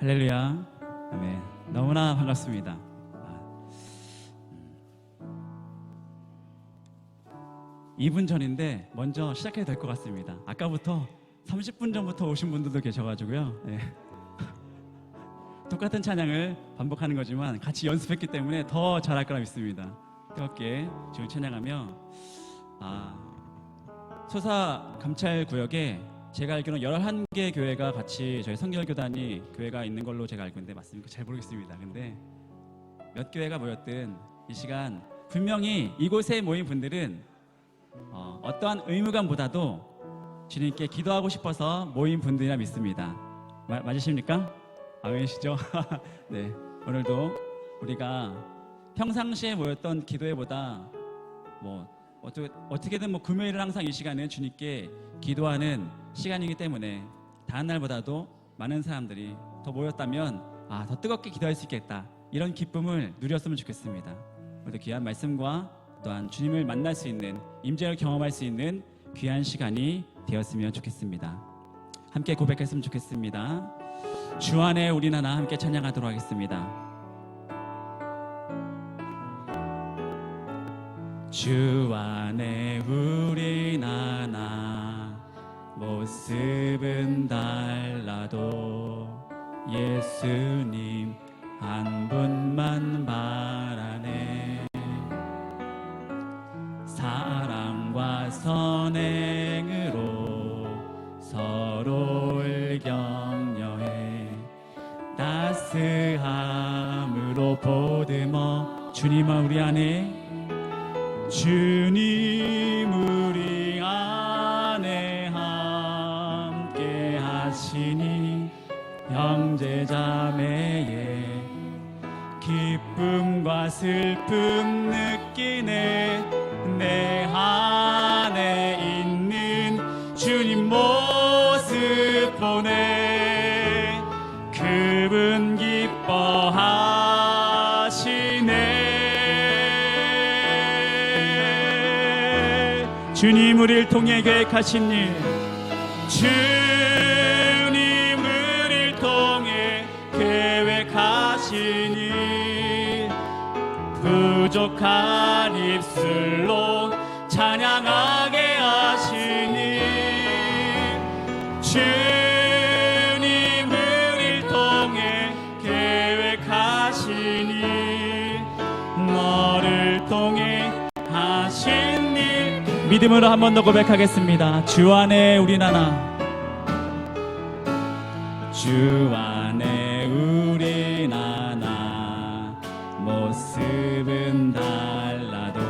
할렐루야. 아멘. 너무나 반갑습니다. 2분 전인데 먼저 시작해도 될 것 같습니다. 아까부터 30분 전부터 오신 분들도 계셔가지고요. 네. 똑같은 찬양을 반복하는 거지만 같이 연습했기 때문에 더 잘할 거라 믿습니다. 뜨겁게 지금 찬양하며 소사 감찰구역에 제가 알기로는 11개 교회가 같이 저희 성결교단이 교회가 있는 걸로 제가 알고 있는데 맞습니까? 잘 모르겠습니다. 근데 몇 교회가 모였든 이 시간 분명히 이곳에 모인 분들은 어떠한 의무감보다도 주님께 기도하고 싶어서 모인 분들이라 믿습니다. 맞으십니까? 아멘이시죠? 네, 오늘도 우리가 평상시에 모였던 기도회보다 어떻게든 금요일은 항상 이 시간은 주님께 기도하는 시간이기 때문에 다른 날보다도 많은 사람들이 더 모였다면 더 뜨겁게 기도할 수 있겠다, 이런 기쁨을 누렸으면 좋겠습니다. 오늘도 귀한 말씀과 또한 주님을 만날 수 있는, 임재를 경험할 수 있는 귀한 시간이 되었으면 좋겠습니다. 함께 고백했으면 좋겠습니다. 주 안에 우린 하나, 함께 찬양하도록 하겠습니다. 주 안에 우린 하나, 모습은 달라도 예수님 한 분만 바라네. 사랑과 선행으로 서로를 격려해 따스함으로 보듬어 주님아 우리 안에, 주님 우리 안에 함께 하시니 형제자매의 기쁨과 슬픔 느끼네. 내 안에 있는 주님 모습 보네. 그분 기뻐하시네. 주님 우리를 통해 계획하신 일, 주님 우리를 통해 계획하신 일, 부족한 입술로 찬양하게 하시니, 주님 우리를 통해 계획하시니, 너를 통해 하신 일. 믿음으로 한 번 더 고백하겠습니다. 주 안에 우린 하나, 주 안에 우린 하나, 모습은 달라도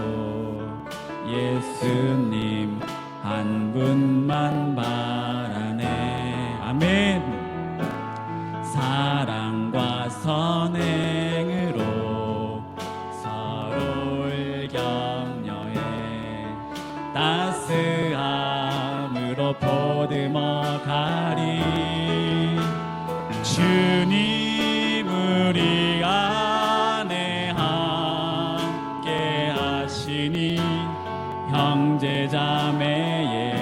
예수님 한 분만 바라네. 아멘. 사랑과 선행으로 서로를 격려해 따스함으로 보듬어 가리. 주님 우리 안에 함께 하시니 형제자매의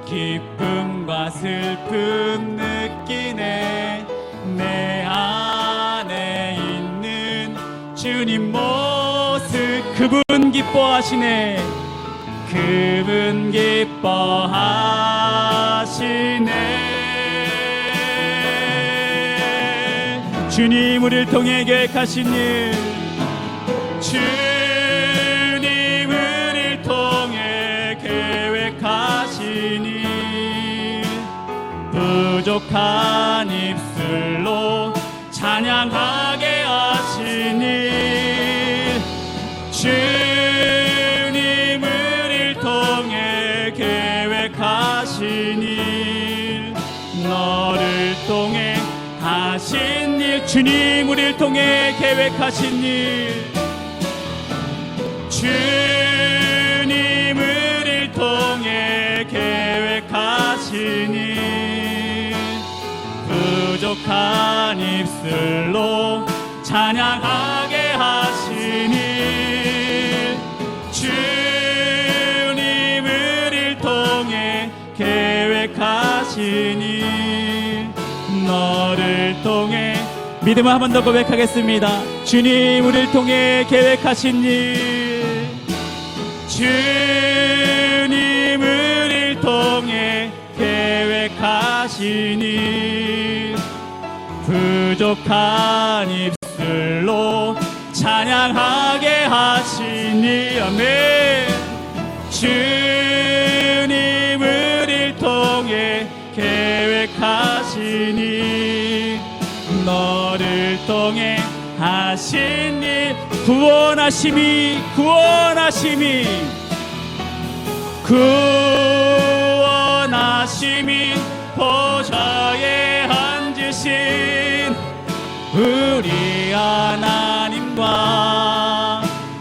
기쁨과 슬픔 느끼네. 내 안에 있는 주님 모습, 그분 기뻐하시네. 그분 기뻐하시네. 주님 우리를 통해 계획하신 일, 주님 우리를 통해 계획하신 일, 부족한 입술로 찬양하게 하신 일, 주님 우리를 통해 계획하신 일, 너를 통해 하신 일. 주님 우리를 통해 계획하신 일, 주님 우리를 통해 계획하신 일, 부족한 입술로 찬양하게 하신 일, 주님 우리를 통해 계획하신 일, 너를 통해 믿음을 한 번 더 고백하겠습니다. 주님 우리를 통해 계획하신 일, 주님 우리를 통해 계획하신 일, 부족한 입술로 찬양하게 하시니 아멘. 주님 우리를 통해 계획하시니 너를 통해 하신 일, 구원하심이 보좌에 앉으신 우리 하나님과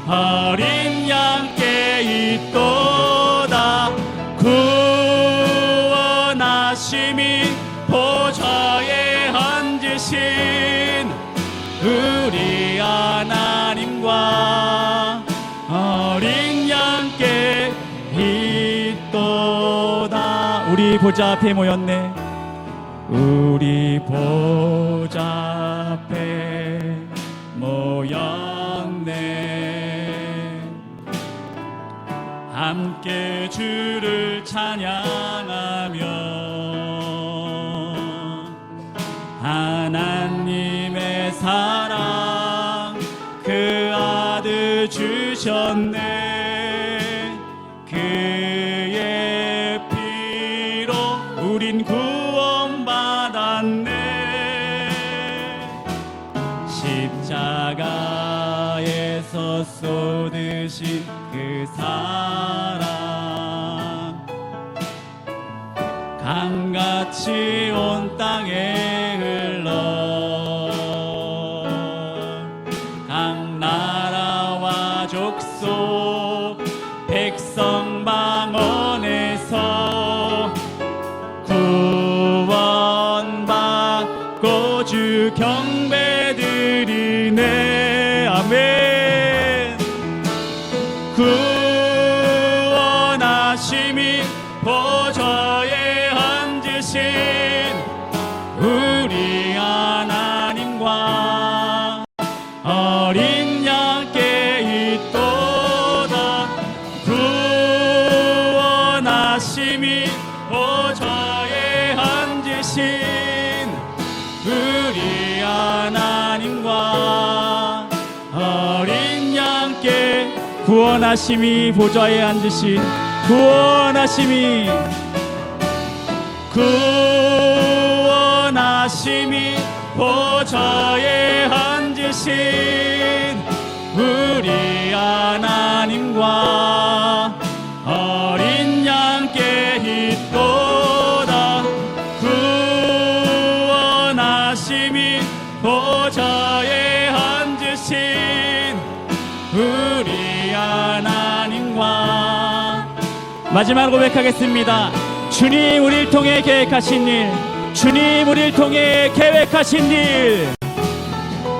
어린 양께 있도다. 구원하심이 보좌에 앉으신 우리 하나님과 어린 양께 있도다. 우리 보좌 앞에 모였네. 우리 보좌 앞에 모였네. 함께 주를 찬양하며 하나님의 사랑 그 아들 주셨네. 그의 피로 우린 구원받았네. 십자가에서 쏟으신 그 사랑 강같이 온 땅에 흘러 각 나라와 족속 백성 방언에서 구원받고 주 경배드리네. 아멘. 구원하심이 보좌에 앉으신 우리 하나님과 어린 양께 있도다. 구원하심이 보좌에 앉으신 우리 하나님과 어린 양께, 구원하심이 보좌에 앉으신, 구원하심이 보좌에 앉으신 우리 하나님과 어린 양께 있도다. 구원하심이 보좌에 앉으신 우리 하나님과. 마지막으로 고백하겠습니다. 주님 우리를 통해 계획하신 일, 주님 우리를 통해 계획하신 일,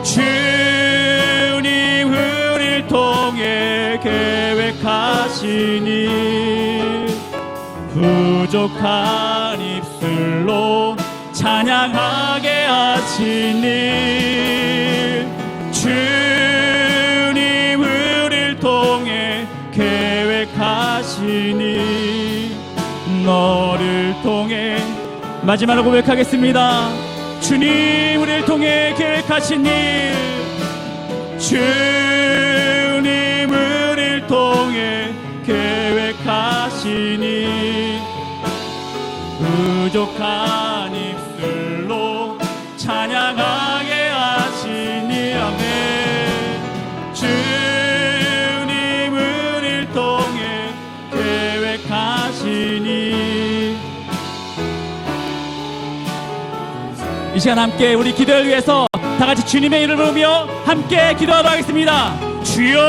주님 우리를 통해 계획하신 일, 부족한 입술로 찬양하게 하신 일, 주님 우리를 통해 계획하신 일, 너를 통해. 마지막으로 고백하겠습니다. 주님 우리를 통해 계획하신 일, 주님 우리를 통해 계획하신 일, 부족한 입술로 찬양하게 하시니 아멘. 주님 우리를 통해 계획하시니. 이 시간 함께 우리 기도를 위해서 다 같이 주님의 이름을 부르며 함께 기도하도록 하겠습니다. 주여!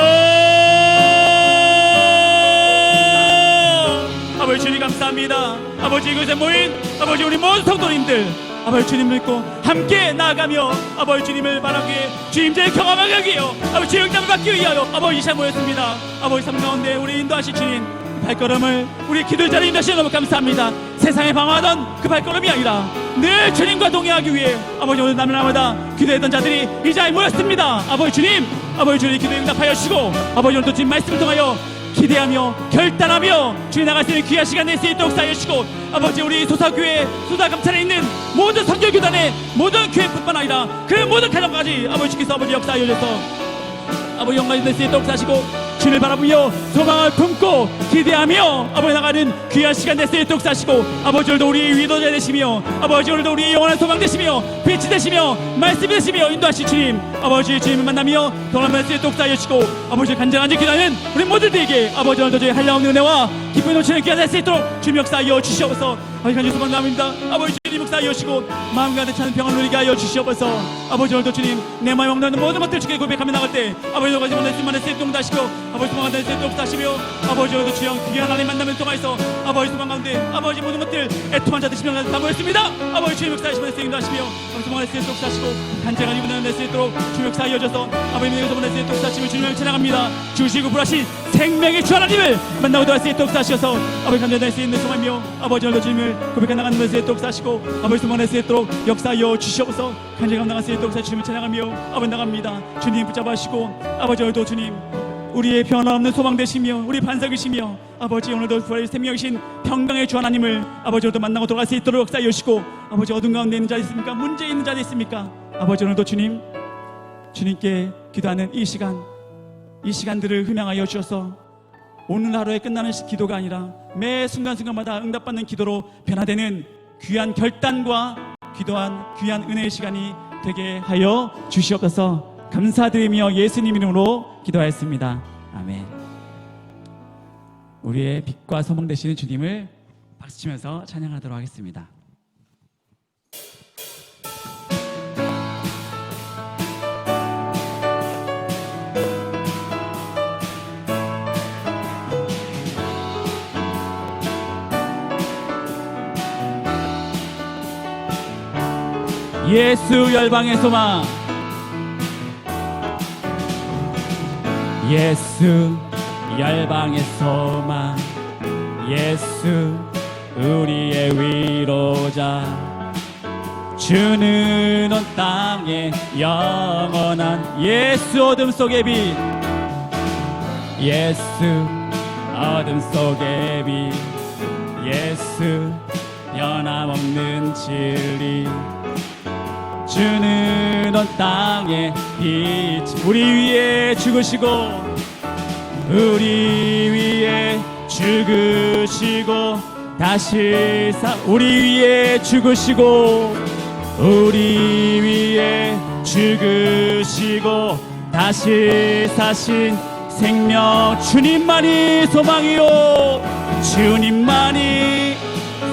아버지 주님 감사합니다. 아버지 이곳에 모인 아버지 우리 모든 성도님들, 아버지 주님 믿고 함께 나아가며 아버지 주님을 바라기 위해 주님의 경험을 하기 위하여 아버지 주의 응답을 받기 위하여 아버지 이 시간 모였습니다. 아버지 삶 가운데 우리 인도하실 주님 발걸음을 우리 기도의 자리에 인도하시니 너무 감사합니다. 세상에 방황하던 그 발걸음이 아니라 늘 주님과 동행하기 위해 아버지 오늘 날마다 기도했던 자들이 이 자리에 모였습니다. 아버지 주님 기도에 응답하여 주시고 아버지 오늘도 주님 말씀을 통하여 기대하며 결단하며 주님 나갈 수 있는 귀한 시간 낼 수 있도록 사하여 주시고 아버지 우리 소사교회 소사감찰에 있는 모든 선교교단의 모든 교회뿐만 아니라 그 모든 가정까지 아버지 주께서 아버지 역사하여 주셔서 아버지 영광이 될 수 있도록 사시고 주를 바라보며 소망을 품고 기대하며 아버지 나가는 귀한 시간 될 수 있도록 사시고 아버지 오늘도 우리 위로자 되시며 아버지 오늘도 우리 영원한 소망 되시며 빛이 되시며 말씀이 되시며 인도하시 주님 아버지 주님을 만나며 동남할 수 있도록 사하여 주시고 아버지 간절한 기도하는 우리 모두들에게 아버지 오늘도 저희 한량없는 은혜와 기쁨이 넘치는 귀한 될 수 있도록 주님 역사하여 주시옵소서. 아버지 간절히 소망합니다. 아버지 주님 역사하여 주시고 마음과 차는 평안 누리게 하여 주시옵소서. 아버지 오늘도 주님 내 마음에 없는 모든 것들 주께 고백하며 나갈 때 아버지 너가 지금 말씀만 할 수 있도록 다시고 아버지 소망 가운데 수 있도록 다시며 아버지 오늘도 주여 귀한 하나님 만남을 통하여서 아버지 소망 가운데 아버지 모든 것들 애통한 자들 심령을 다 모였습니다. 아버지 주님 역사하시면 수 있도록 하시며 아버지 소망 낼수 있도록 다시고 간절한 이분을 낼수 있도록 주님 역사 이어져서 아버지 내게 소망 낼수 있도록 다시며 주님을 찬양합니다. 주시고 불하신 생명의 주 하나님을 만나고 할 수 있도록 다시어서 아버지 간절히 낼 수 있는 소망이며 아버지 오늘도 주님을 고백해 나가는 낼수 있도록 다시고 아버지 소망 낼수 있도록 역사하여 주시옵소서. 간절히 감당할 수 있도록 주님을 찬양하며 아버지 나갑니다. 주님 붙잡아주시고 아버지 오늘도 주님 우리의 변함없는 소망 되시며 우리 반석이시며 아버지 오늘도 부활의 생명이신 평강의 주 하나님을 아버지 오늘도 만나고 돌아갈 수 있도록 역사해 주시고 아버지 어둠 가운데 있는 자 있습니까? 문제 있는 자 있습니까? 아버지 오늘도 주님께 기도하는 이 시간들을 흠양하여 주셔서 오늘 하루에 끝나는 기도가 아니라 매 순간순간마다 응답받는 기도로 변화되는 귀한 결단과 기도한 귀한 은혜의 시간이 되게 하여 주시옵소서. 감사드리며 예수님 이름으로 기도하였습니다. 아멘. 우리의 빛과 소망 되시는 주님을 박수치면서 찬양하도록 하겠습니다. 예수 열방의 소망 예수 열방의 소망 예수 우리의 위로자 주는 온 땅에 영원한 예수 어둠 속의 빛 예수 어둠 속의 빛 예수 변함없는 진리 주는 온 땅에 빛 우리 위에 죽으시고 우리 위에 죽으시고 다시 우리 위에 죽으시고 우리 위에 죽으시고 다시 사신 생명 주님만이 소망이요 주님만이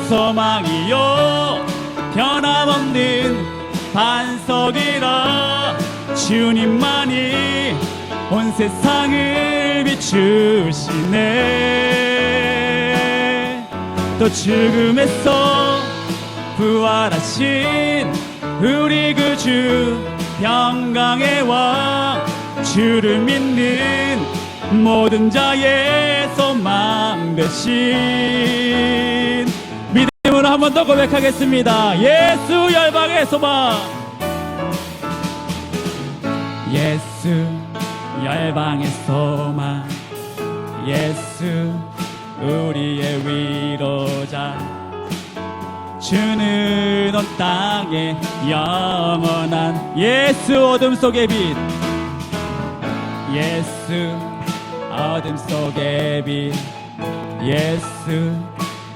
소망이요 변함없는 반석이라 주님만이 온 세상을 비추시네 또 죽음에서 부활하신 우리 구주 평강의 왕 주를 믿는 모든 자의 소망 되신 믿음으로 한 번 더 고백하겠습니다. 예수 열방의 소망 예수 열방의 소망 예수 우리의 위로자 주는 온 땅에 영원한 예수 어둠 속의 빛 예수 어둠 속의 빛 예수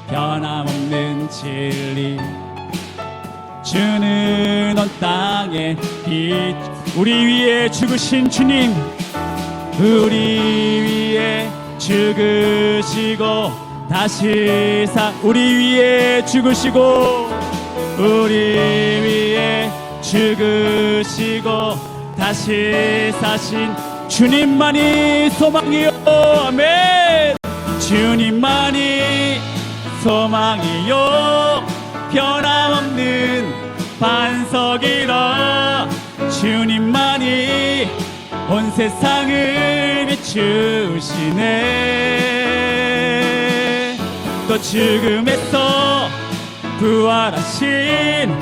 변함없는 진리 주는 온 땅에 빛 우리 위에 죽으신 주님 우리 위에 죽으시고 다시 우리 위에 죽으시고 우리 위에 죽으시고 다시 사신 주님만이 소망이요 아멘 주님만이 소망이요 변함없는 반석이라 주님만이 온 세상을 비추시네 또 죽음에서 부활하신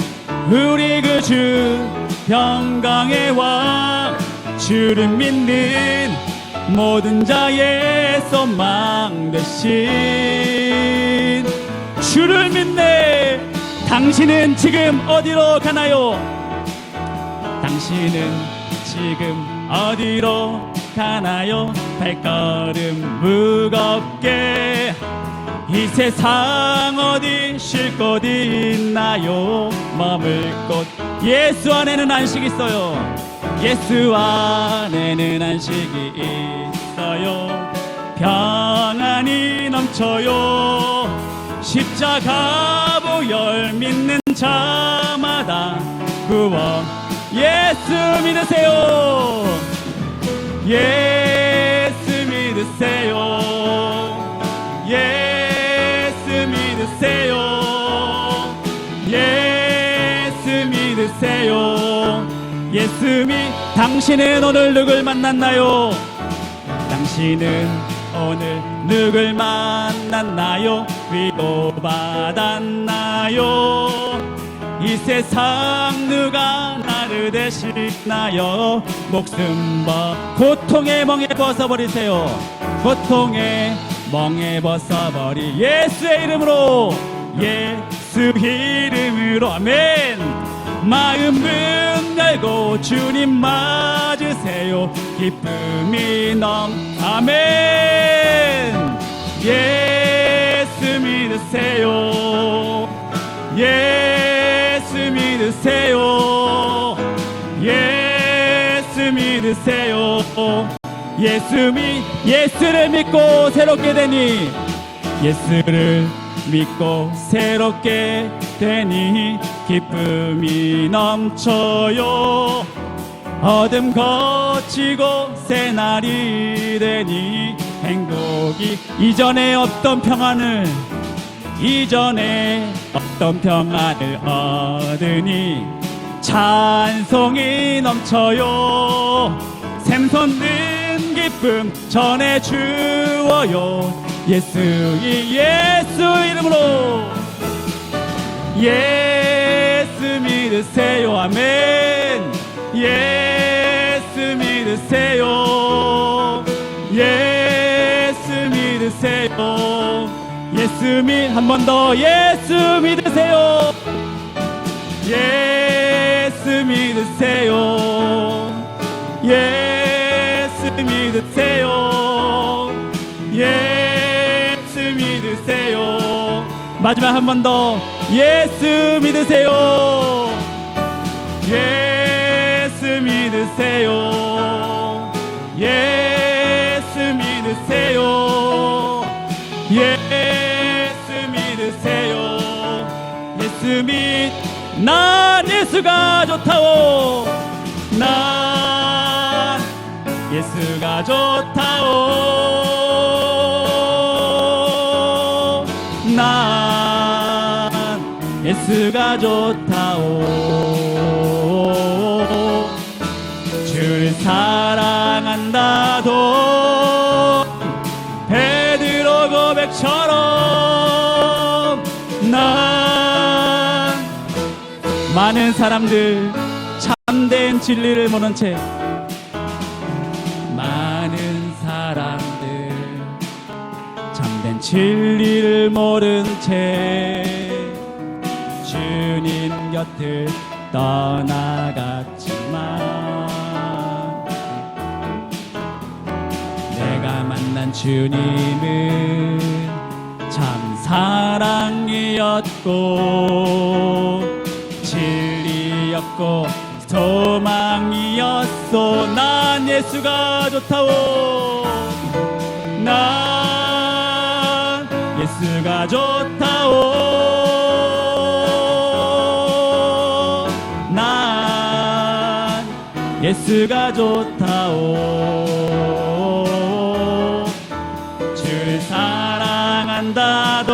우리 그 주 평강의 왕, 주를 믿는 모든 자의 소망 되신 주를 믿네. 당신은 지금 어디로 가나요? 당신은 지금 어디로 가나요? 발걸음 무겁게 이 세상 어디 쉴 곳 있나요? 머물 곳 예수 안에는 안식이 있어요. 예수 안에는 안식이 있어요. 평안이 넘쳐요. 십자가 보혈 믿는 자마다 구원. 예수 믿으세요. 예수 믿으세요. 예수 믿으세요. 예수 믿으세요. 예수 당신은 오늘 누굴 만났나요? 당신은 오늘 누굴 만났나요? 위로받았나요? 이 세상 누가 나를 대신하여 목숨 고통의 멍에 벗어버리세요. 고통의 멍에 벗어버리 예수의 이름으로, 예수 이름으로. 아멘. 마음은 열고 주님 맞으세요. 기쁨이 아멘. 예수 믿으세요. 예수 믿으세요. 예수 믿으세요. 예수를 믿고 새롭게 되니, 예수를 믿고 새롭게 되니 기쁨이 넘쳐요. 어둠 거치고 새날이 되니 행복이, 이전에 없던 평안을 얻으니 찬송이 넘쳐요. 샘솟는 기쁨 전해주어요. 예수 이름으로. 예수 믿으세요. 아멘. 예수 믿으세요. 예수 믿으세요. 한 번 더. 예수 믿으세요. 예수 믿으세요. 예수 믿으세요. 예수 믿으세요. 마지막 한 번 더. 예수 믿으세요. 예수 믿으세요. 예수 믿으세요. 예수 믿으세요. 난 예수가 좋다오. 난 예수가 좋다오. 난 예수가 좋다오. 주를 사랑한다도 베드로 고백처럼 난 많은 사람들 참된 진리를 모른 채, 많은 사람들 참된 진리를 모른 채 주님 곁을 떠나갔지만 내가 만난 주님은 참 사랑이었고 진리였고 소망이었소. 난 예수가 좋다오. 난 예수가 좋다오. 난 예수가 좋다오. 주를 사랑한다던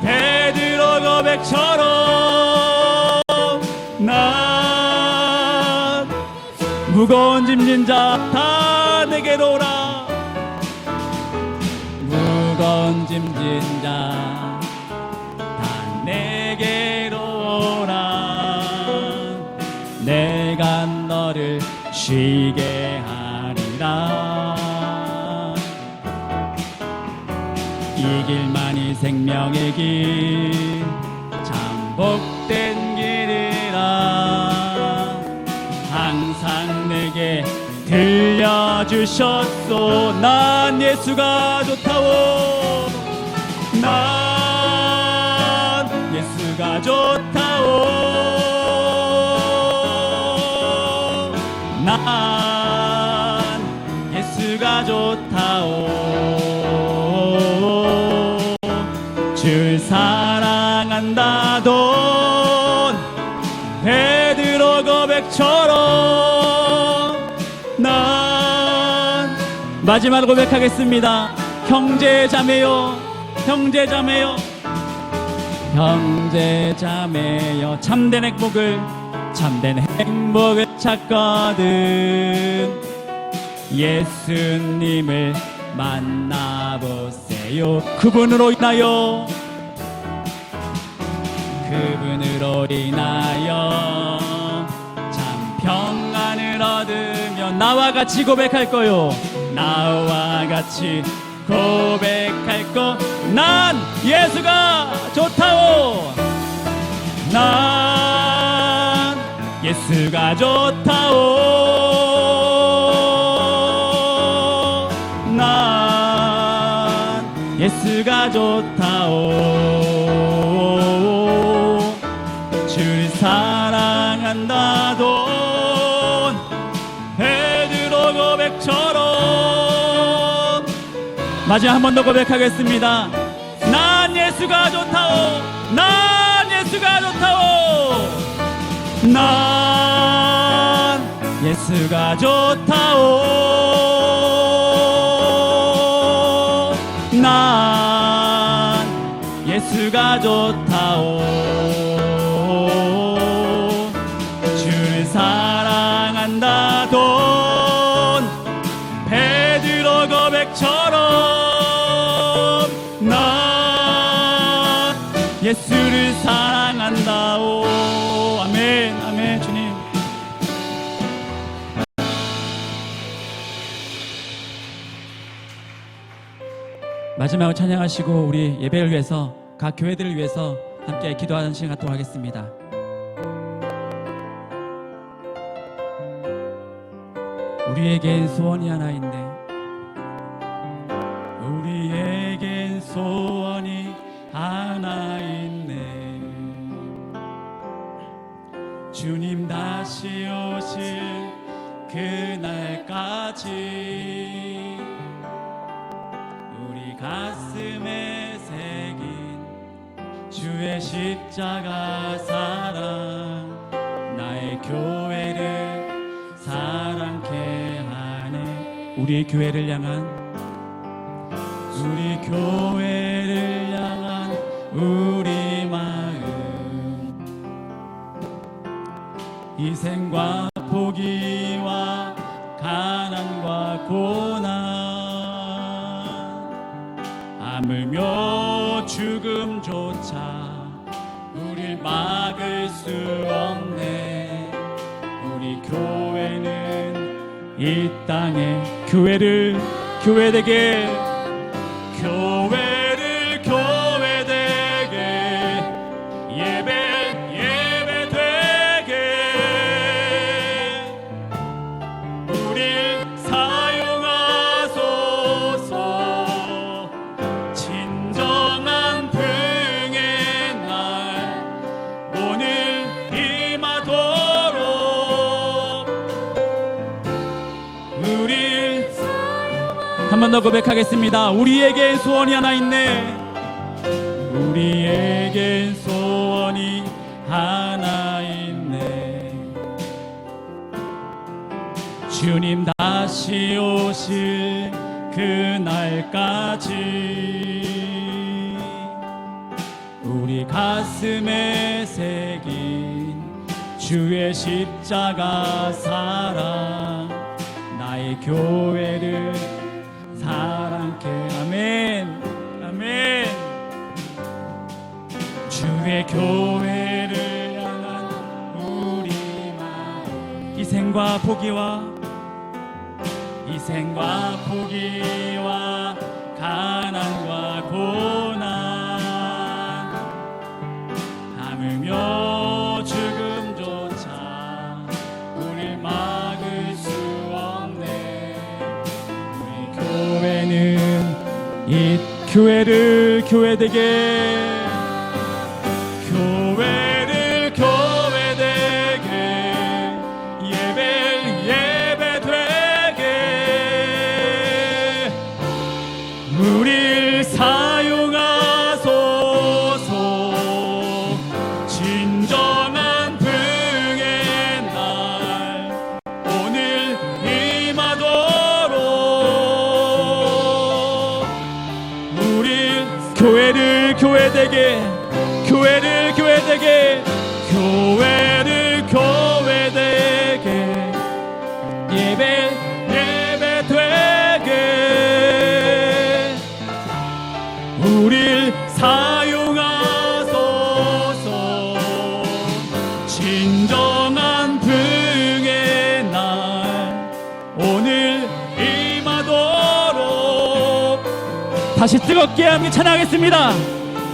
베드로 고백처럼 난 무거운 짐진 자 다 내게로 오라. 무거운 짐진 자 다 내게로 오라. 내가 너를 쉬게 하리라. 이 길만이 생명의 길 참 복된 길이라. 항상 내게 들려주셨소. 난 예수가 좋다오. 난 예수가 좋다오. 난 예수가 좋다오. 줄 사랑한다던 베드로 고백처럼 난 마지막으로 고백하겠습니다. 형제자매요, 형제자매요, 형제자매요. 참된 행복을 찾거든 예수님을 만나보세요. 그분으로 인하여 참 평안을 얻으며 나와 같이 고백할 거요. 나와 같이 고백할 거. 난 예수가 좋다오. 난 예수가 좋다오. 난 예수가 좋다오. 줄 사랑한다던 베드로 고백처럼 마지막 한 번 더 고백하겠습니다. 난 예수가 좋다오. 난 예수가 좋다오. 난 예수가 좋다오. 난 예수가 좋다오. 줄 사랑한다던 베드로 고백처럼 난 예수를 사랑한다오. 아멘, 아멘. 주님 마지막으로 찬양하시고 우리 예배를 위해서 각 교회들을 위해서 함께 기도하는 시간 갖도록 하겠습니다. 우리에겐 소원이 하나 있네. 우리에겐 소원이 하나 있네. 주님 다시 오실 그날까지 우리 가슴에 새긴 주의 십자가 사랑 나의 교회를 사랑케 하네. 우리 교회를 향한 우리 마음 희생과 포기와 가난과 고난 하물며 죽음조차 우릴 막을 수 없네. 우리 교회는 이 땅에 교회되게 예배되게 우릴 사용하소서. 진정한 등의 날 오늘 임하도록 우릴 한 번 더 고백하겠습니다. 우리에겐 소원이 하나 있네. 우리에겐 소원이 하나 있네. 주님 다시 오실 그날까지 우리 가슴에 새긴 주의 십자가 사랑 나의 교회를 사랑케. 아멘, 아멘. 주의 교회를 향한 우리 마음 희생과 포기와 가난과 고난 하물며 죽음조차 우릴 막을 수 없네. 우리 교회는 이 교회를 교회되게 우릴 사용하소서. 진정한 부흥의 날 오늘 임하도록 우릴 교회를 교회되게 예배되게 우릴 사용하소서. 진정한 부흥의 날 오늘 임하도록. 다시 뜨겁게 함께 찬양하겠습니다.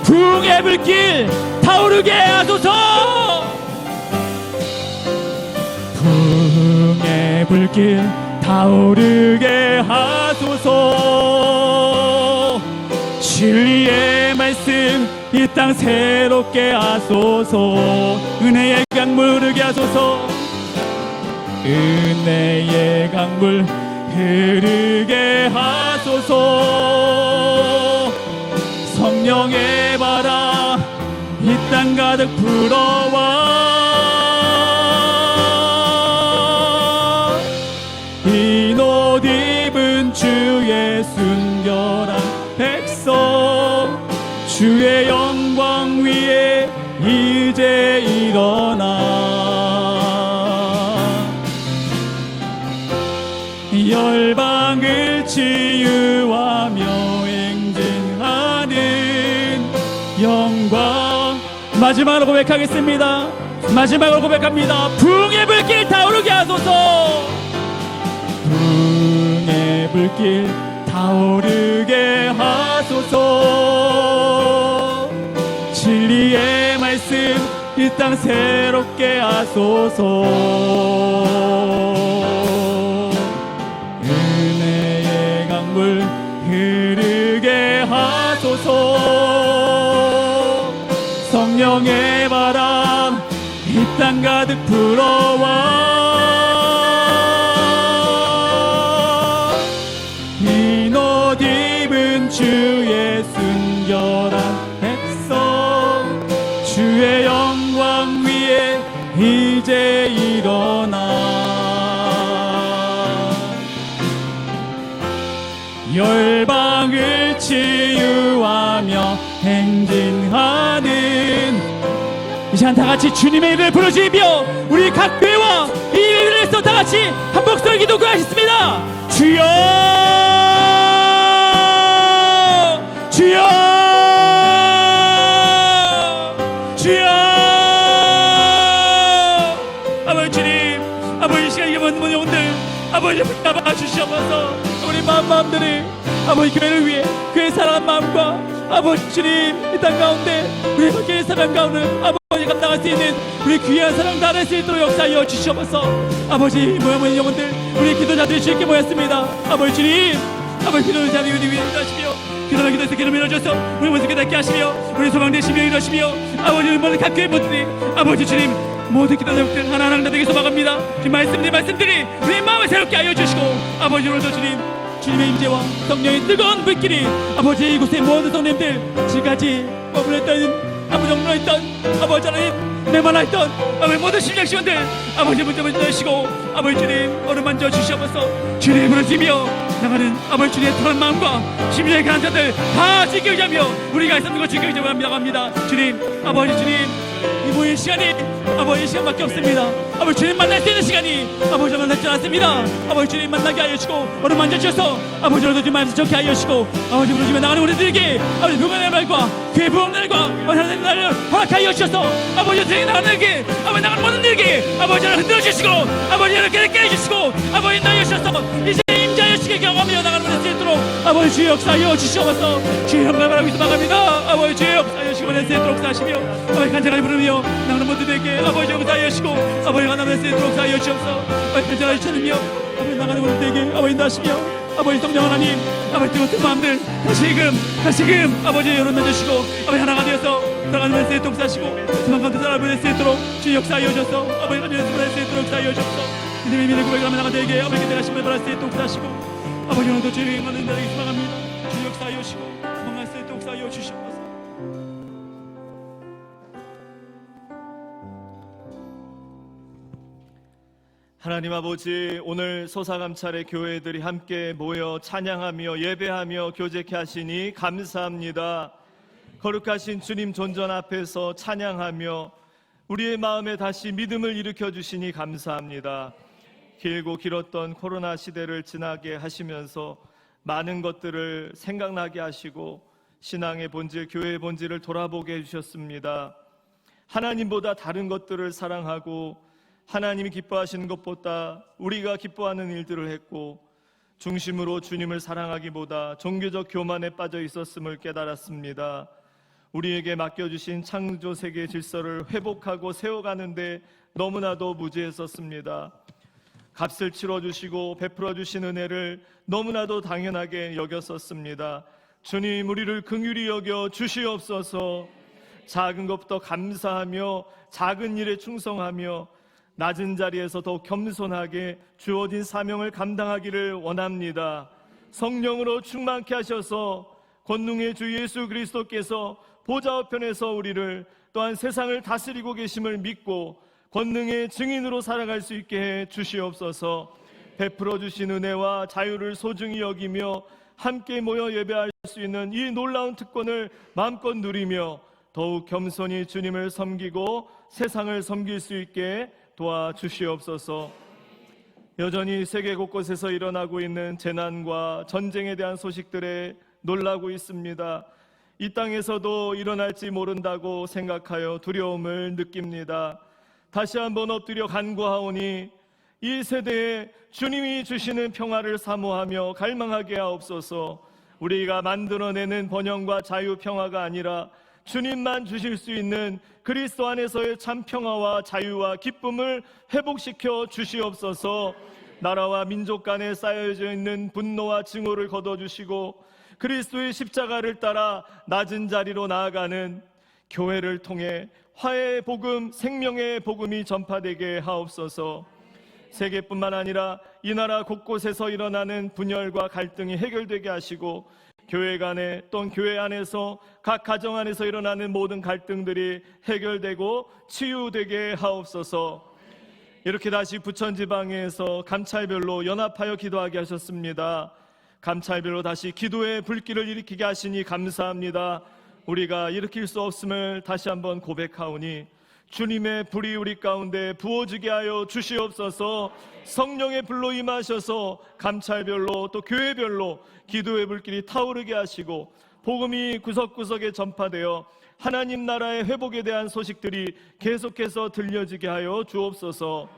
부흥의 불길 타오르게 하소서. 부흥의 불길 타오르게 하소서. 진리의 말씀 이 땅 새롭게 하소서. 은혜의 강물 흐르게 하소서. 은혜의 강물 흐르게 하소서. 성령의 바람 이 땅 가득 불어와. 흰 옷 입은 주의 순결한 백성 주의 영광 위에 이제 일어나. 열방을 치유하며 행진하는 영광. 마지막으로 고백하겠습니다. 마지막으로 고백합니다. 부흥의 불길 타오르게 하소서. 부흥의 불길 타오르게 하소서. 진리의 말씀 이 땅 새롭게 하소서. 은혜의 강물 흐르게 하소서. 성령의 바람 이 땅 가득 불어와. 흰 옷 입은 주의 순결한 백성 주의 영광 위에 이제 일어나. 열방을 치유하며 행진하는 이 시간 다같이 주님의 이름을 부르시며 우리 각 교회와 이 일을 해서 다같이 한 목소리 기도하겠습니다. 주여 주여 주여. 아버지 주님, 아버지 시간 이겨본 영혼들 아버지 붙잡아 주시옵소서. 우리 마음들이 아버지 교회를 위해 그의 사랑한 마음과 아버지 주님 이 땅 가운데 우리 밖에 사랑 가운데 아버지 감당할 수 있는 우리 귀한 사랑 다할 수 있도록 역사하여 주시옵소서. 아버지 모여모인 영혼들 우리 기도자들이 주님께 모였습니다. 아버지 주님, 아버지 기도를 자리 우리 위해 인도하시며 기도를 기도해서 기름 밀어줘서 우리 모습을 닿게 하시며 우리 소망 되시며 이러시며 아버지 모든 각 교회 모두들이 아버지 주님 모든 기도자들 하나하나 다 되게 소망합니다. 주님 말씀들이 우리 마음을 새롭게 하여 주시고 아버지 오늘도 주님의 임재와 성령의 뜨거운 불길이 아버지 이곳의 모든 성님들 지금까지 머물렀던 아버지 영로했던 아버지 하나님 메말라했던 아버지 모든 심령시원들 아버지 문제를 내시고 아버지 주님 어루 만져 주시옵소서. 주님의 부르시며 나가는 아버지 주님의 편한 마음과 심령의 강한 자들 다 지켜자며 우리가 있었는 것 지켜자며 합니다. 주님 아버지 주님 이 모임 아버지 시간이 아버지 시간밖에 없습니다. 아버지 주님 만날 수 있는 시간이 아버지 만날 줄 알았습니다. 아버지 주님 만나게 하여 주시고 오늘 만져주셔서 아버지 오늘도 주님 말씀 좋게 하여 주시고 아버지 부르시며 나가는 우리들에게 아버지 부흥의 날과 그의 부흥 날과 하나님의 날을 허락하여 주셔서 아버지 세상에 나가는 일에게 아버지 나가는 모든 일에게 아버지를 흔들어 주시고 아버지를 깨닫게 해주시고 아버지 인도하여 주셔서 이제 임자여 주시게 경험하며 나가는 우리 수 있도록 아버지 주의 역사하여 주시옵소서. 주의 영광을 바라고 기도합니다. 아버지 주의 역사하여 주시고 내 수 있도록 사시며 아버지 간절하게 부르며 나가는 모두에게 아버지 역사하여 주시고 아버지 하나님의 수 있도록 사하여 주옵소서. 아버지 간절하게 주시며 아버지 나가는 모두에게 아버지 인도하시며 아버지 성령 하나님 아버지 뜨거운 마음들 다시금 아버지 열어놔주시고 아버지 하나가 되어서 나가는 수 있도록 사시고 도망가는 사람을 낼 수 있도록 주의 역사하여 주셔서 아버지 하나님의 수를 낼수 있도록 사하여 주옵소서. 믿음의 믿음을 고백하며 나가 되게 아버지 기대하시며 바랄 수 있도록 사시고 아버지 오늘도 주의 행하는 자에게 희망합니다. 주의 역사하여 주시고 도망갈 수 있도록 사하여 주시옵소서. 하나님 아버지, 오늘 소사감찰의 교회들이 함께 모여 찬양하며 예배하며 교제케 하시니 감사합니다. 거룩하신 주님 존전 앞에서 찬양하며 우리의 마음에 다시 믿음을 일으켜 주시니 감사합니다. 길고 길었던 코로나 시대를 지나게 하시면서 많은 것들을 생각나게 하시고 신앙의 본질, 교회의 본질을 돌아보게 해주셨습니다. 하나님보다 다른 것들을 사랑하고 하나님이 기뻐하시는 것보다 우리가 기뻐하는 일들을 했고 중심으로 주님을 사랑하기보다 종교적 교만에 빠져 있었음을 깨달았습니다. 우리에게 맡겨주신 창조 세계의 질서를 회복하고 세워가는데 너무나도 무지했었습니다. 값을 치러주시고 베풀어주신 은혜를 너무나도 당연하게 여겼었습니다. 주님, 우리를 긍휼히 여겨 주시옵소서. 작은 것부터 감사하며 작은 일에 충성하며 낮은 자리에서 더욱 겸손하게 주어진 사명을 감당하기를 원합니다. 성령으로 충만케 하셔서 권능의 주 예수 그리스도께서 보좌 우편에서 우리를 또한 세상을 다스리고 계심을 믿고 권능의 증인으로 살아갈 수 있게 해 주시옵소서. 베풀어 주신 은혜와 자유를 소중히 여기며 함께 모여 예배할 수 있는 이 놀라운 특권을 마음껏 누리며 더욱 겸손히 주님을 섬기고 세상을 섬길 수 있게 도와주시옵소서. 여전히 세계 곳곳에서 일어나고 있는 재난과 전쟁에 대한 소식들에 놀라고 있습니다. 이 땅에서도 일어날지 모른다고 생각하여 두려움을 느낍니다. 다시 한번 엎드려 간구하오니 이 세대에 주님이 주시는 평화를 사모하며 갈망하게 하옵소서. 우리가 만들어내는 번영과 자유, 평화가 아니라 주님만 주실 수 있는 그리스도 안에서의 참 평화와 자유와 기쁨을 회복시켜 주시옵소서. 나라와 민족 간에 쌓여져 있는 분노와 증오를 거둬주시고 그리스도의 십자가를 따라 낮은 자리로 나아가는 교회를 통해 화해의 복음, 생명의 복음이 전파되게 하옵소서. 세계뿐만 아니라 이 나라 곳곳에서 일어나는 분열과 갈등이 해결되게 하시고 교회 간에 또는 교회 안에서 각 가정 안에서 일어나는 모든 갈등들이 해결되고 치유되게 하옵소서. 이렇게 다시 부천지방에서 감찰별로 연합하여 기도하게 하셨습니다. 감찰별로 다시 기도의 불길을 일으키게 하시니 감사합니다. 우리가 일으킬 수 없음을 다시 한번 고백하오니 주님의 불이 우리 가운데 부어지게 하여 주시옵소서. 성령의 불로 임하셔서 감찰별로 또 교회별로 기도의 불길이 타오르게 하시고 복음이 구석구석에 전파되어 하나님 나라의 회복에 대한 소식들이 계속해서 들려지게 하여 주옵소서.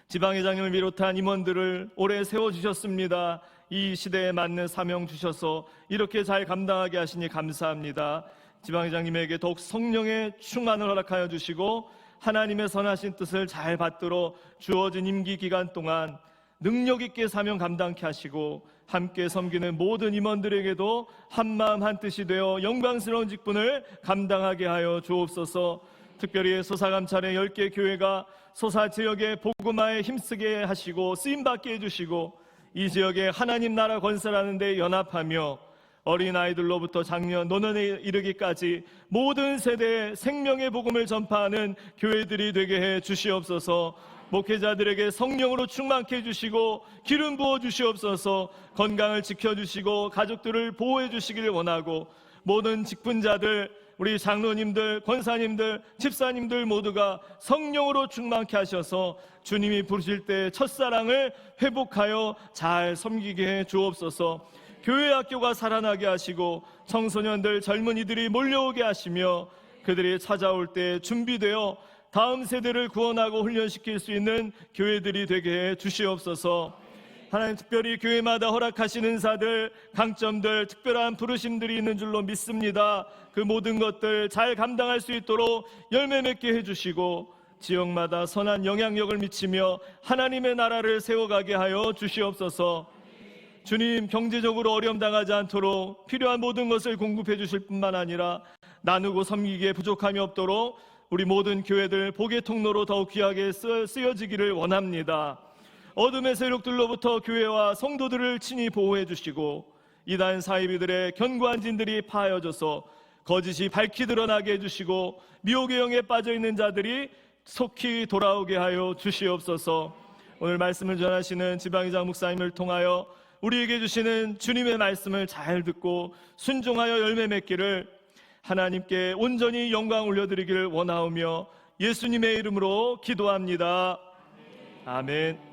지방회장님을 비롯한 임원들을 오래 세워주셨습니다. 이 시대에 맞는 사명 주셔서 이렇게 잘 감당하게 하시니 감사합니다. 지방회장님에게 더욱 성령의 충만을 허락하여 주시고 하나님의 선하신 뜻을 잘 받들어 주어진 임기 기간 동안 능력 있게 사명 감당케 하시고 함께 섬기는 모든 임원들에게도 한마음 한뜻이 되어 영광스러운 직분을 감당하게 하여 주옵소서. 특별히 소사감찰의 10개 교회가 소사 지역의 복음화에 힘쓰게 하시고 쓰임받게 해주시고 이 지역에 하나님 나라 건설하는 데 연합하며 어린아이들로부터 장년, 노년에 이르기까지 모든 세대에 생명의 복음을 전파하는 교회들이 되게 해 주시옵소서. 목회자들에게 성령으로 충만케 해주시고 기름 부어 주시옵소서. 건강을 지켜주시고 가족들을 보호해 주시길 원하고 모든 직분자들 우리 장로님들, 권사님들, 집사님들 모두가 성령으로 충만케 하셔서 주님이 부르실 때 첫사랑을 회복하여 잘 섬기게 해 주옵소서. 교회 학교가 살아나게 하시고 청소년들, 젊은이들이 몰려오게 하시며 그들이 찾아올 때 준비되어 다음 세대를 구원하고 훈련시킬 수 있는 교회들이 되게 해 주시옵소서. 하나님, 특별히 교회마다 허락하신 은사들, 강점들, 특별한 부르심들이 있는 줄로 믿습니다. 그 모든 것들 잘 감당할 수 있도록 열매 맺게 해주시고 지역마다 선한 영향력을 미치며 하나님의 나라를 세워가게 하여 주시옵소서. 주님, 경제적으로 어려움 당하지 않도록 필요한 모든 것을 공급해 주실 뿐만 아니라 나누고 섬기기에 부족함이 없도록 우리 모든 교회들 복의 통로로 더욱 귀하게 쓰여지기를 원합니다. 어둠의 세력들로부터 교회와 성도들을 친히 보호해 주시고 이단 사이비들의 견고한 진들이 파여져서 거짓이 밝히 드러나게 해주시고 미혹의 영에 빠져있는 자들이 속히 돌아오게 하여 주시옵소서. 오늘 말씀을 전하시는 지방이장 목사님을 통하여 우리에게 주시는 주님의 말씀을 잘 듣고 순종하여 열매 맺기를 하나님께 온전히 영광 올려드리기를 원하오며 예수님의 이름으로 기도합니다. 아멘.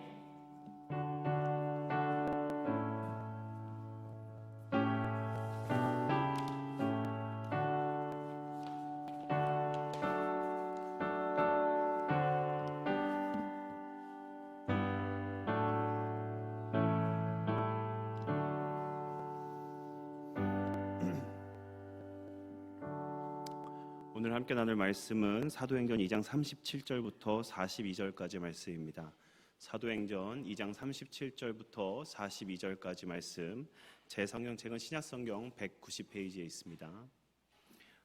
오늘 함께 나눌 말씀은 사도행전 2장 37절부터 42절까지 말씀입니다. 사도행전 2장 37절부터 42절까지 말씀, 제 성경책은 신약성경 190페이지에 있습니다.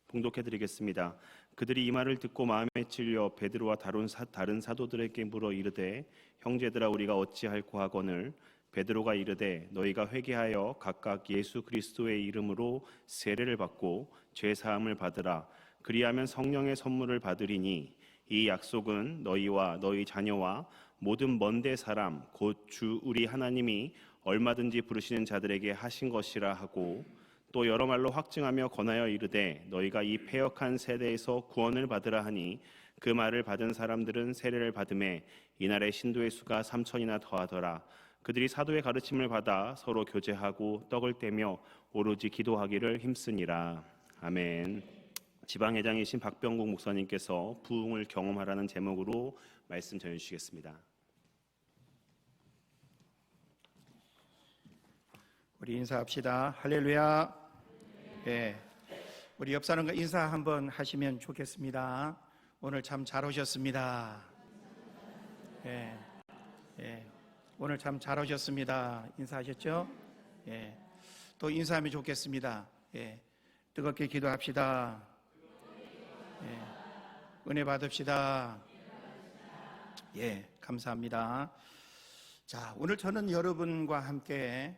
봉독해드리겠습니다. 그들이 이 말을 듣고 마음에 찔려 베드로와 다른 사도들에게 물어 이르되, 형제들아, 우리가 어찌할꼬 하거늘? 베드로가 이르되, 너희가 회개하여 각각 예수 그리스도의 이름으로 세례를 받고 죄 사함을 받으라. 그리하면 성령의 선물을 받으리니 이 약속은 너희와 너희 자녀와 모든 먼데 사람 곧 주 우리 하나님이 얼마든지 부르시는 자들에게 하신 것이라 하고, 또 여러 말로 확증하며 권하여 이르되, 너희가 이 패역한 세대에서 구원을 받으라 하니 그 말을 받은 사람들은 세례를 받음에 이날의 신도의 수가 3,000이나 더하더라. 그들이 사도의 가르침을 받아 서로 교제하고 떡을 떼며 오로지 기도하기를 힘쓰니라. 아멘. 지방회장이신 박병국 목사님께서 부흥을 경험하라는 제목으로 말씀 전해주시겠습니다. 우리 인사합시다. 할렐루야. 예, 우리 옆 사람과 인사 한번 하시면 좋겠습니다. 오늘 참 잘 오셨습니다. 예, 예, 오늘 참 잘 오셨습니다. 인사하셨죠? 예, 또 인사하면 좋겠습니다. 예, 뜨겁게 기도합시다. 예, 은혜 받읍시다. 예, 감사합니다. 자, 오늘 저는 여러분과 함께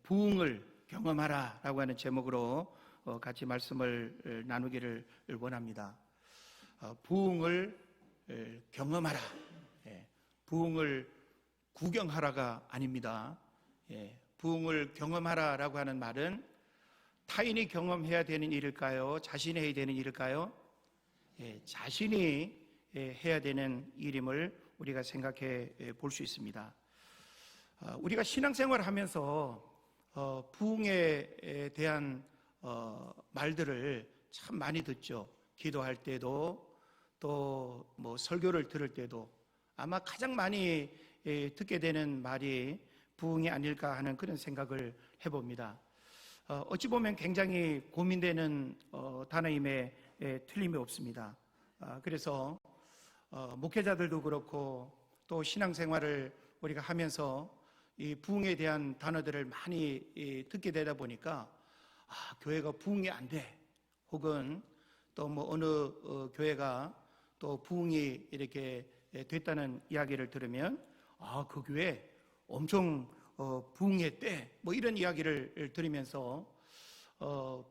부흥을 경험하라 라고 하는 제목으로 같이 말씀을 나누기를 원합니다. 부흥을 경험하라, 부흥을 구경하라가 아닙니다. 부흥을 경험하라 라고 하는 말은 타인이 경험해야 되는 일일까요? 자신이 해야 되는 일일까요? 자신이 해야 되는 일임을 우리가 생각해 볼 수 있습니다. 우리가 신앙생활을 하면서 부흥에 대한 말들을 참 많이 듣죠. 기도할 때도 또 뭐 설교를 들을 때도 아마 가장 많이 듣게 되는 말이 부흥이 아닐까 하는 그런 생각을 해봅니다. 어찌 보면 굉장히 고민되는 단어임에 틀림이 없습니다. 그래서 목회자들도 그렇고 또 신앙생활을 우리가 하면서 이 부흥에 대한 단어들을 많이 듣게 되다 보니까 교회가 부흥이 안 돼, 혹은 또 뭐 어느 교회가 또 부흥이 이렇게 됐다는 이야기를 들으면 그 교회 엄청 부흥했대, 뭐 이런 이야기를 들으면서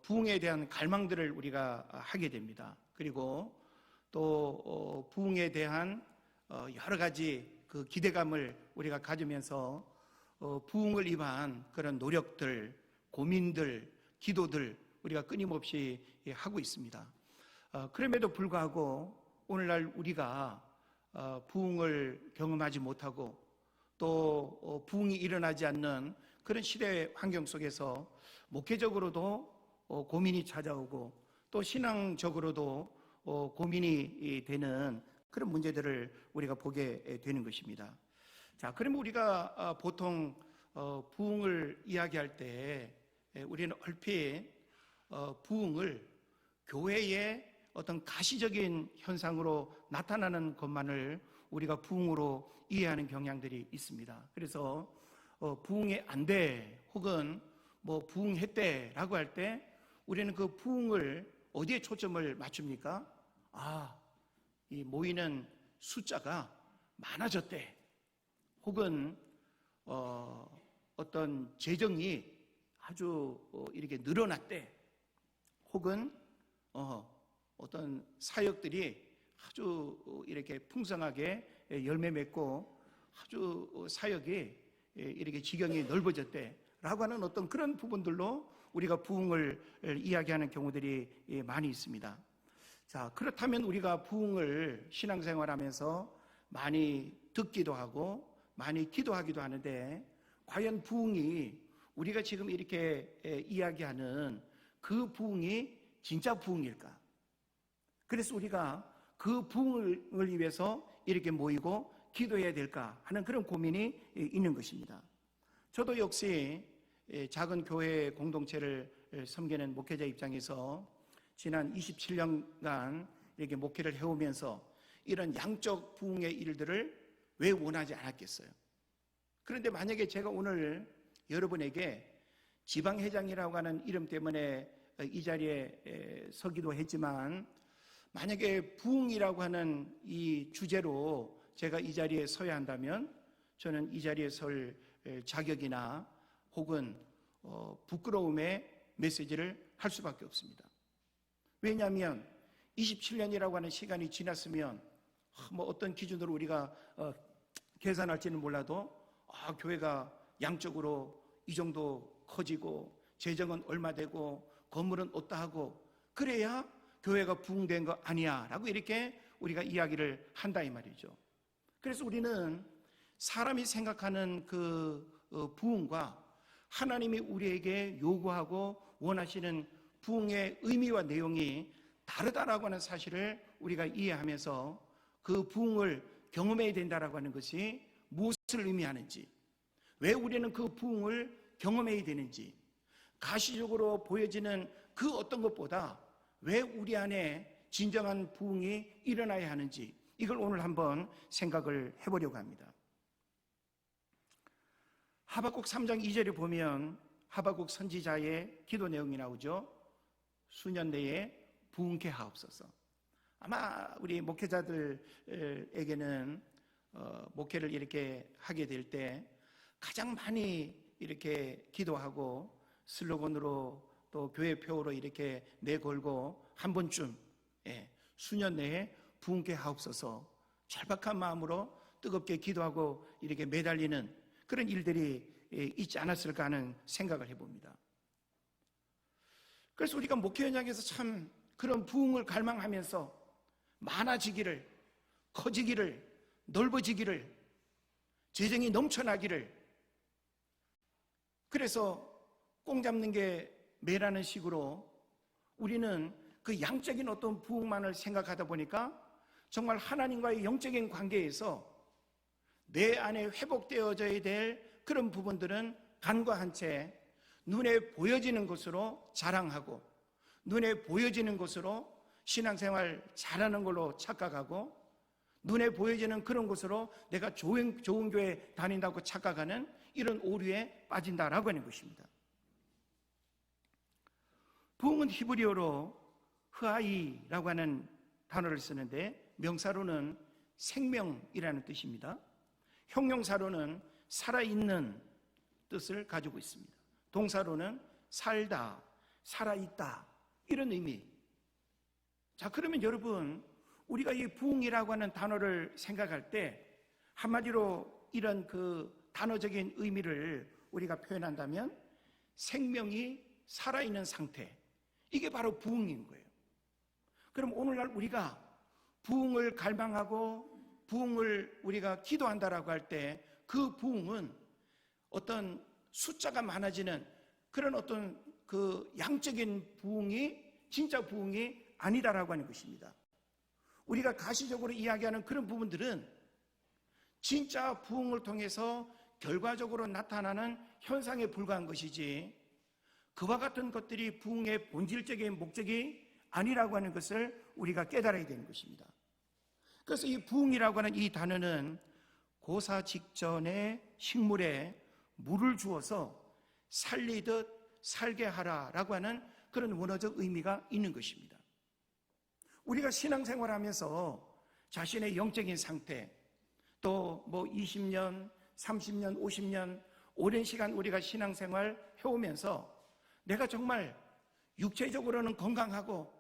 부흥에 대한 갈망들을 우리가 하게 됩니다. 그리고 또 부흥에 대한 여러 가지 그 기대감을 우리가 가지면서 부흥을 위한 그런 노력들, 고민들, 기도들 우리가 끊임없이 하고 있습니다. 그럼에도 불구하고 오늘날 우리가 부흥을 경험하지 못하고 또 부흥이 일어나지 않는 그런 시대 환경 속에서 목회적으로도 고민이 찾아오고 또 신앙적으로도 고민이 되는 그런 문제들을 우리가 보게 되는 것입니다. 자, 그러면 우리가 보통 부흥을 이야기할 때 우리는 얼핏 부흥을 교회의 어떤 가시적인 현상으로 나타나는 것만을 우리가 부흥으로 이해하는 경향들이 있습니다. 그래서 부흥이 안 돼 혹은 뭐 부흥했대라고 할 때 우리는 그 부흥을 어디에 초점을 맞춥니까? 이 모이는 숫자가 많아졌대. 혹은 어떤 재정이 아주 이렇게 늘어났대. 혹은 어떤 사역들이 아주 이렇게 풍성하게 열매 맺고 아주 사역이 이렇게 지경이 넓어졌대 라고 하는 어떤 그런 부분들로 우리가 부흥을 이야기하는 경우들이 많이 있습니다. 자, 그렇다면 우리가 부흥을 신앙생활하면서 많이 듣기도 하고 많이 기도하기도 하는데 과연 부흥이 우리가 지금 이렇게 이야기하는 그 부흥이 진짜 부흥일까? 그래서 우리가 그 부흥을 위해서 이렇게 모이고 기도해야 될까 하는 그런 고민이 있는 것입니다. 저도 역시 작은 교회 공동체를 섬기는 목회자 입장에서 지난 27년간 이렇게 목회를 해오면서 이런 양적 부흥의 일들을 왜 원하지 않았겠어요? 그런데 만약에 제가 오늘 여러분에게 지방회장이라고 하는 이름 때문에 이 자리에 서기도 했지만 만약에 부흥이라고 하는 이 주제로 제가 이 자리에 서야 한다면 저는 이 자리에 설 자격이나 혹은 부끄러움의 메시지를 할 수밖에 없습니다. 왜냐하면 27년이라고 하는 시간이 지났으면 뭐 어떤 기준으로 우리가 계산할지는 몰라도 교회가 양적으로 이 정도 커지고 재정은 얼마 되고 건물은 어떠 하고 그래야 교회가 부흥된 거 아니야 라고 이렇게 우리가 이야기를 한다 이 말이죠. 그래서 우리는 사람이 생각하는 그 부흥과 하나님이 우리에게 요구하고 원하시는 부흥의 의미와 내용이 다르다라고 하는 사실을 우리가 이해하면서 그 부흥을 경험해야 된다라고 하는 것이 무엇을 의미하는지, 왜 우리는 그 부흥을 경험해야 되는지, 가시적으로 보여지는 그 어떤 것보다 왜 우리 안에 진정한 부흥이 일어나야 하는지, 이걸 오늘 한번 생각을 해보려고 합니다. 하박국 3장 2절에 보면 하박국 선지자의 기도 내용이 나오죠. 수년 내에 부흥케 하옵소서. 아마 우리 목회자들에게는 목회를 이렇게 하게 될 때 가장 많이 이렇게 기도하고 슬로건으로 또 교회표로 이렇게 내걸고 한 번쯤 수년 내에 부흥케 하옵소서 절박한 마음으로 뜨겁게 기도하고 이렇게 매달리는 그런 일들이 있지 않았을까 하는 생각을 해봅니다. 그래서 우리가 목회 현장에서 참 그런 부흥을 갈망하면서 많아지기를, 커지기를, 넓어지기를, 재정이 넘쳐나기를, 그래서 꽁 잡는 게 매라는 식으로 우리는 그 양적인 어떤 부흥만을 생각하다 보니까 정말 하나님과의 영적인 관계에서 내 안에 회복되어져야 될 그런 부분들은 간과한 채 눈에 보여지는 것으로 자랑하고 눈에 보여지는 것으로 신앙생활 잘하는 걸로 착각하고 눈에 보여지는 그런 것으로 내가 좋은 교회 다닌다고 착각하는 이런 오류에 빠진다라고 하는 것입니다. 부흥은 히브리어로 흐아이라고 하는 단어를 쓰는데 명사로는 생명이라는 뜻입니다. 형용사로는 살아있는 뜻을 가지고 있습니다. 동사로는 살다, 살아있다 이런 의미. 자, 그러면 여러분 우리가 이 부흥이라고 하는 단어를 생각할 때 한마디로 이런 그 단어적인 의미를 우리가 표현한다면 생명이 살아있는 상태, 이게 바로 부흥인 거예요. 그럼 오늘날 우리가 부흥을 갈망하고 부흥을 우리가 기도한다라고 할 때 그 부흥은 어떤 숫자가 많아지는 그런 어떤 그 양적인 부흥이 진짜 부흥이 아니다라고 하는 것입니다. 우리가 가시적으로 이야기하는 그런 부분들은 진짜 부흥을 통해서 결과적으로 나타나는 현상에 불과한 것이지 그와 같은 것들이 부흥의 본질적인 목적이 아니라고 하는 것을 우리가 깨달아야 되는 것입니다. 그래서 이 부흥이라고 하는 이 단어는 고사 직전에 식물에 물을 주어서 살리듯 살게 하라라고 하는 그런 원어적 의미가 있는 것입니다. 우리가 신앙생활 하면서 자신의 영적인 상태, 또 뭐 20년, 30년, 50년 오랜 시간 우리가 신앙생활 해오면서 내가 정말 육체적으로는 건강하고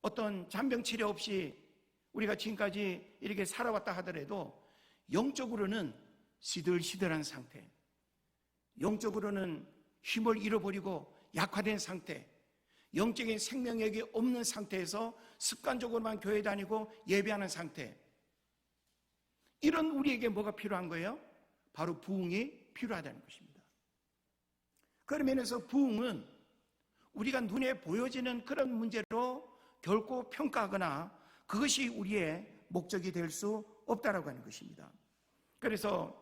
어떤 잔병치레 없이 우리가 지금까지 이렇게 살아왔다 하더라도 영적으로는 시들시들한 상태, 영적으로는 힘을 잃어버리고 약화된 상태, 영적인 생명력이 없는 상태에서 습관적으로만 교회 다니고 예배하는 상태, 이런 우리에게 뭐가 필요한 거예요? 바로 부흥이 필요하다는 것입니다. 그런 면에서 부흥은 우리가 눈에 보여지는 그런 문제로 결코 평가하거나 그것이 우리의 목적이 될 수 없다라고 하는 것입니다. 그래서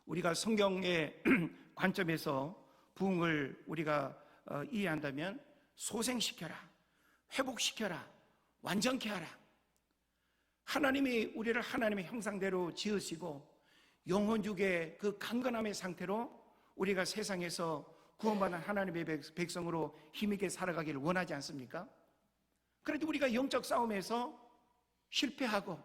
우리가 성경의 관점에서 부흥을 우리가 이해한다면 소생시켜라, 회복시켜라, 완전케 하라. 하나님이 우리를 하나님의 형상대로 지으시고 영혼육의 그 강건함의 상태로 우리가 세상에서 구원받은 하나님의 백성으로 힘있게 살아가기를 원하지 않습니까? 그런데 우리가 영적 싸움에서 실패하고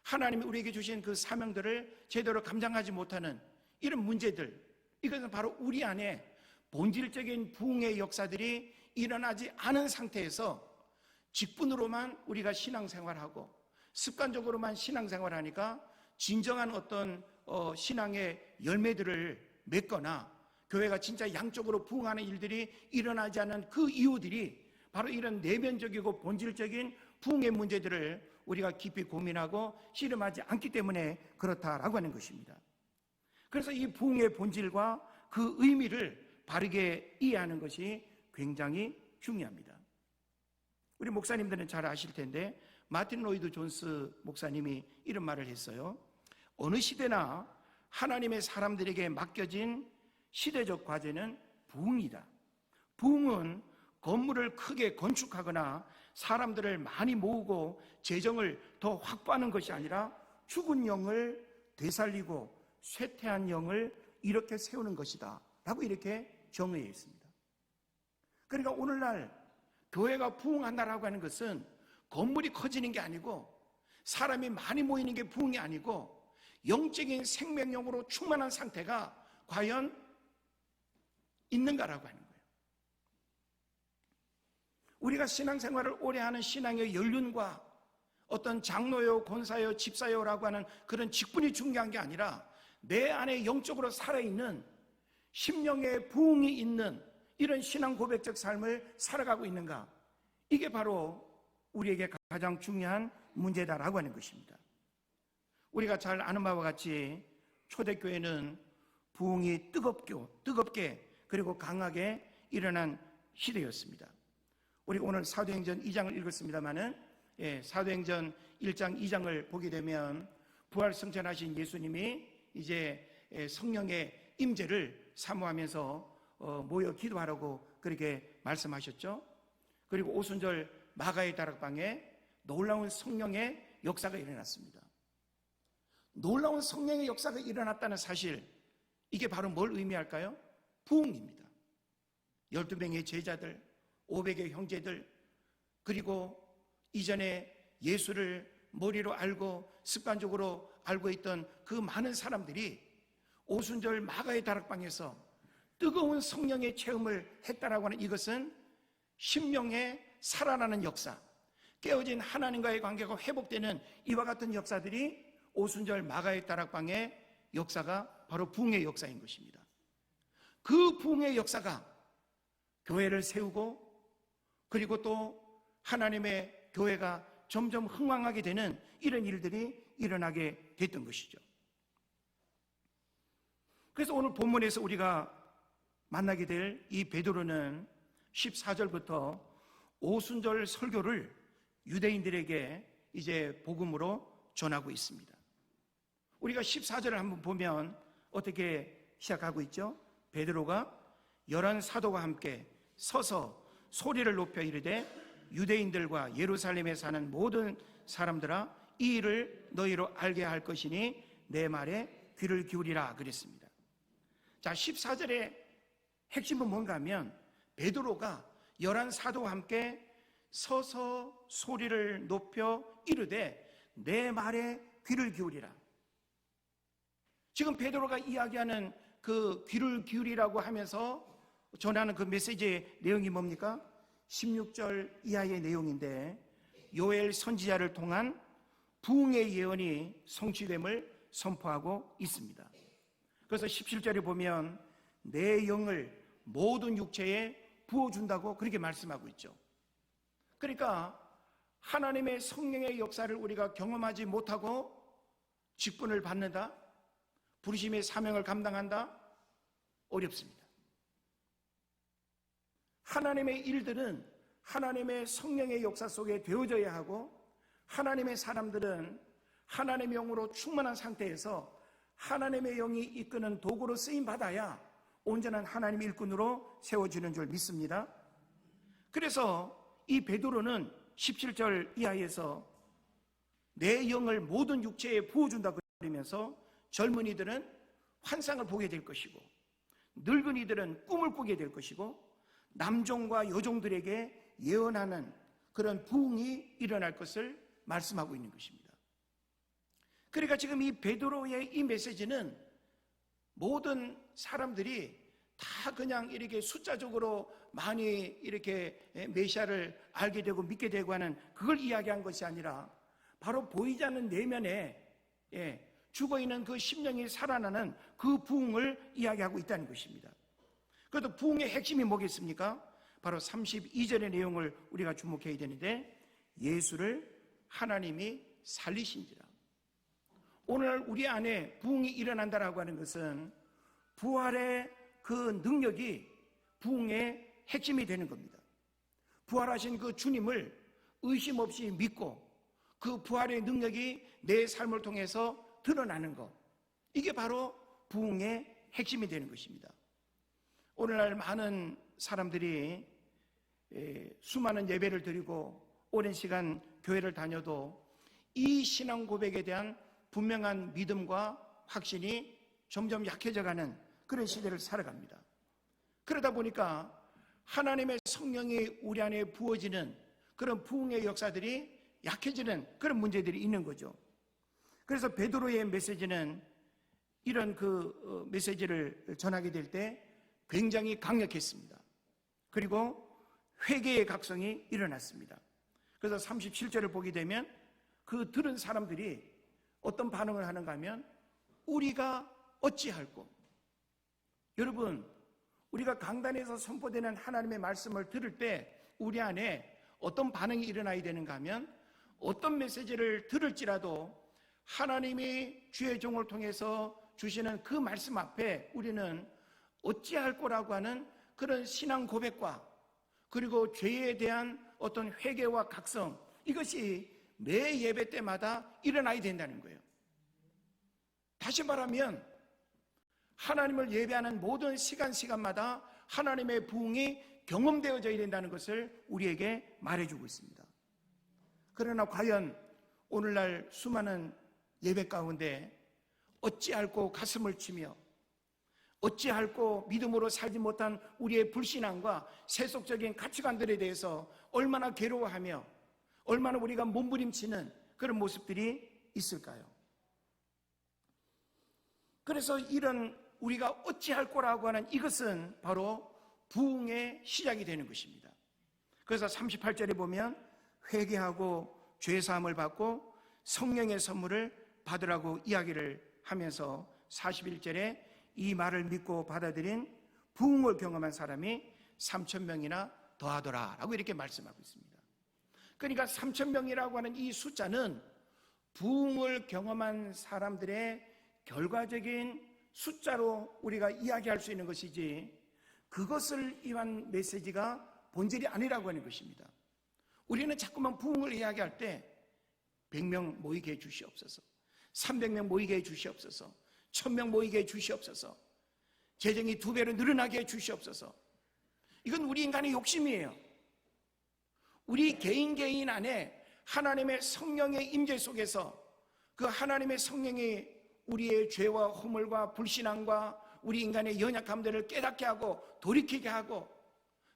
하나님이 우리에게 주신 그 사명들을 제대로 감당하지 못하는 이런 문제들, 이것은 바로 우리 안에 본질적인 부흥의 역사들이 일어나지 않은 상태에서 직분으로만 우리가 신앙생활하고 습관적으로만 신앙생활하니까 진정한 어떤 신앙의 열매들을 맺거나 교회가 진짜 양적으로 부흥하는 일들이 일어나지 않는 그 이유들이 바로 이런 내면적이고 본질적인 부흥의 문제들을 우리가 깊이 고민하고 씨름하지 않기 때문에 그렇다라고 하는 것입니다. 그래서 이 부흥의 본질과 그 의미를 바르게 이해하는 것이 굉장히 중요합니다. 우리 목사님들은 잘 아실 텐데 마틴 로이드 존스 목사님이 이런 말을 했어요. 어느 시대나 하나님의 사람들에게 맡겨진 시대적 과제는 부흥이다. 부흥은 건물을 크게 건축하거나 사람들을 많이 모으고 재정을 더 확보하는 것이 아니라 죽은 영을 되살리고 쇠퇴한 영을 이렇게 세우는 것이다 라고 이렇게 정의해 있습니다. 그러니까 오늘날 교회가 부흥한다라고 하는 것은 건물이 커지는 게 아니고 사람이 많이 모이는 게 부흥이 아니고 영적인 생명력으로 충만한 상태가 과연 있는가라고 하는 거예요. 우리가 신앙생활을 오래 하는 신앙의 연륜과 어떤 장로요, 권사요, 집사요라고 하는 그런 직분이 중요한 게 아니라 내 안에 영적으로 살아있는 심령의 부흥이 있는 이런 신앙 고백적 삶을 살아가고 있는가, 이게 바로 우리에게 가장 중요한 문제다라고 하는 것입니다. 우리가 잘 아는 바와 같이 초대교회는 부흥이 뜨겁게 그리고 강하게 일어난 시대였습니다. 우리 오늘 사도행전 2장을 읽었습니다마는 사도행전 1장 2장을 보게 되면 부활승천하신 예수님이 이제 성령의 임재를 사모하면서 모여 기도하라고 그렇게 말씀하셨죠. 그리고 오순절 마가의 다락방에 놀라운 성령의 역사가 일어났습니다. 놀라운 성령의 역사가 일어났다는 사실, 이게 바로 뭘 의미할까요? 부흥입니다. 12명의 제자들, 500의 형제들, 그리고 이전에 예수를 머리로 알고 습관적으로 알고 있던 그 많은 사람들이 오순절 마가의 다락방에서 뜨거운 성령의 체험을 했다라고 하는 이것은 심령의 살아나는 역사, 깨어진 하나님과의 관계가 회복되는 이와 같은 역사들이 오순절 마가의 다락방의 역사가 바로 부흥의 역사인 것입니다. 그 부흥의 역사가 교회를 세우고 그리고 또 하나님의 교회가 점점 흥왕하게 되는 이런 일들이 일어나게 됐던 것이죠. 그래서 오늘 본문에서 우리가 만나게 될 이 베드로는 14절부터 오순절 설교를 유대인들에게 이제 복음으로 전하고 있습니다. 우리가 14절을 한번 보면 어떻게 시작하고 있죠? 베드로가 11 사도와 함께 서서 소리를 높여 이르되 유대인들과 예루살렘에 사는 모든 사람들아 이 일을 너희로 알게 할 것이니 내 말에 귀를 기울이라 그랬습니다. 자, 14절의 핵심은 뭔가 하면 베드로가 11 사도와 함께 서서 소리를 높여 이르되 내 말에 귀를 기울이라. 지금 베드로가 이야기하는 그 귀를 기울이라고 하면서 전하는 그 메시지의 내용이 뭡니까? 16절 이하의 내용인데 요엘 선지자를 통한 부흥의 예언이 성취됨을 선포하고 있습니다. 그래서 17절에 보면 내 영을 모든 육체에 부어준다고 그렇게 말씀하고 있죠. 그러니까 하나님의 성령의 역사를 우리가 경험하지 못하고 직분을 받는다, 부르심의 사명을 감당한다, 어렵습니다. 하나님의 일들은 하나님의 성령의 역사 속에 되어져야 하고 하나님의 사람들은 하나님의 영으로 충만한 상태에서 하나님의 영이 이끄는 도구로 쓰임받아야 온전한 하나님의 일꾼으로 세워지는 줄 믿습니다. 그래서 이 베드로는 17절 이하에서 내 영을 모든 육체에 부어준다고 그러면서 젊은이들은 환상을 보게 될 것이고 늙은이들은 꿈을 꾸게 될 것이고 남종과 여종들에게 예언하는 그런 부흥이 일어날 것을 말씀하고 있는 것입니다. 그러니까 지금 이 베드로의 이 메시지는 모든 사람들이 다 그냥 이렇게 숫자적으로 많이 이렇게 메시아를 알게 되고 믿게 되고 하는 그걸 이야기한 것이 아니라 바로 보이지 않는 내면에 죽어있는 그 심령이 살아나는 그 부흥을 이야기하고 있다는 것입니다. 그래도 부흥의 핵심이 뭐겠습니까? 바로 32절의 내용을 우리가 주목해야 되는데 예수를 하나님이 살리신지라. 오늘 우리 안에 부흥이 일어난다라고 하는 것은 부활의 그 능력이 부흥의 핵심이 되는 겁니다. 부활하신 그 주님을 의심 없이 믿고 그 부활의 능력이 내 삶을 통해서 드러나는 것, 이게 바로 부흥의 핵심이 되는 것입니다. 오늘날 많은 사람들이 수많은 예배를 드리고 오랜 시간 교회를 다녀도 이 신앙 고백에 대한 분명한 믿음과 확신이 점점 약해져가는 그런 시대를 살아갑니다. 그러다 보니까 하나님의 성령이 우리 안에 부어지는 그런 부흥의 역사들이 약해지는 그런 문제들이 있는 거죠. 그래서 베드로의 메시지는 이런 그 메시지를 전하게 될 때 굉장히 강력했습니다. 그리고 회개의 각성이 일어났습니다. 그래서 37절을 보게 되면 그 들은 사람들이 어떤 반응을 하는가 하면 우리가 어찌할꼬. 여러분, 우리가 강단에서 선포되는 하나님의 말씀을 들을 때 우리 안에 어떤 반응이 일어나야 되는가 하면 어떤 메시지를 들을지라도 하나님이 주의 종을 통해서 주시는 그 말씀 앞에 우리는 어찌할 거라고 하는 그런 신앙 고백과 그리고 죄에 대한 어떤 회개와 각성, 이것이 매 예배 때마다 일어나야 된다는 거예요. 다시 말하면 하나님을 예배하는 모든 시간마다 하나님의 부흥이 경험되어져야 된다는 것을 우리에게 말해주고 있습니다. 그러나 과연 오늘날 수많은 예배 가운데 어찌할꼬 가슴을 치며 어찌할꼬 믿음으로 살지 못한 우리의 불신앙과 세속적인 가치관들에 대해서 얼마나 괴로워하며 얼마나 우리가 몸부림치는 그런 모습들이 있을까요? 그래서 이런 우리가 어찌할꼬라고 하는 이것은 바로 부흥의 시작이 되는 것입니다. 그래서 38절에 보면 회개하고 죄사함을 받고 성령의 선물을 받으라고 이야기를 하면서 41절에 이 말을 믿고 받아들인 부흥을 경험한 사람이 3,000명이나 더하더라라고 이렇게 말씀하고 있습니다. 그러니까 3,000명이라고 하는 이 숫자는 부흥을 경험한 사람들의 결과적인 숫자로 우리가 이야기할 수 있는 것이지, 그것을 위한 메시지가 본질이 아니라고 하는 것입니다. 우리는 자꾸만 부흥을 이야기할 때 100명 모이게 해 주시옵소서, 300명 모이게 해 주시옵소서, 1000명 모이게 해 주시옵소서, 재정이 2배로 늘어나게 해 주시옵소서. 이건 우리 인간의 욕심이에요. 우리 개인 안에 하나님의 성령의 임재 속에서 그 하나님의 성령이 우리의 죄와 허물과 불신앙과 우리 인간의 연약함들을 깨닫게 하고 돌이키게 하고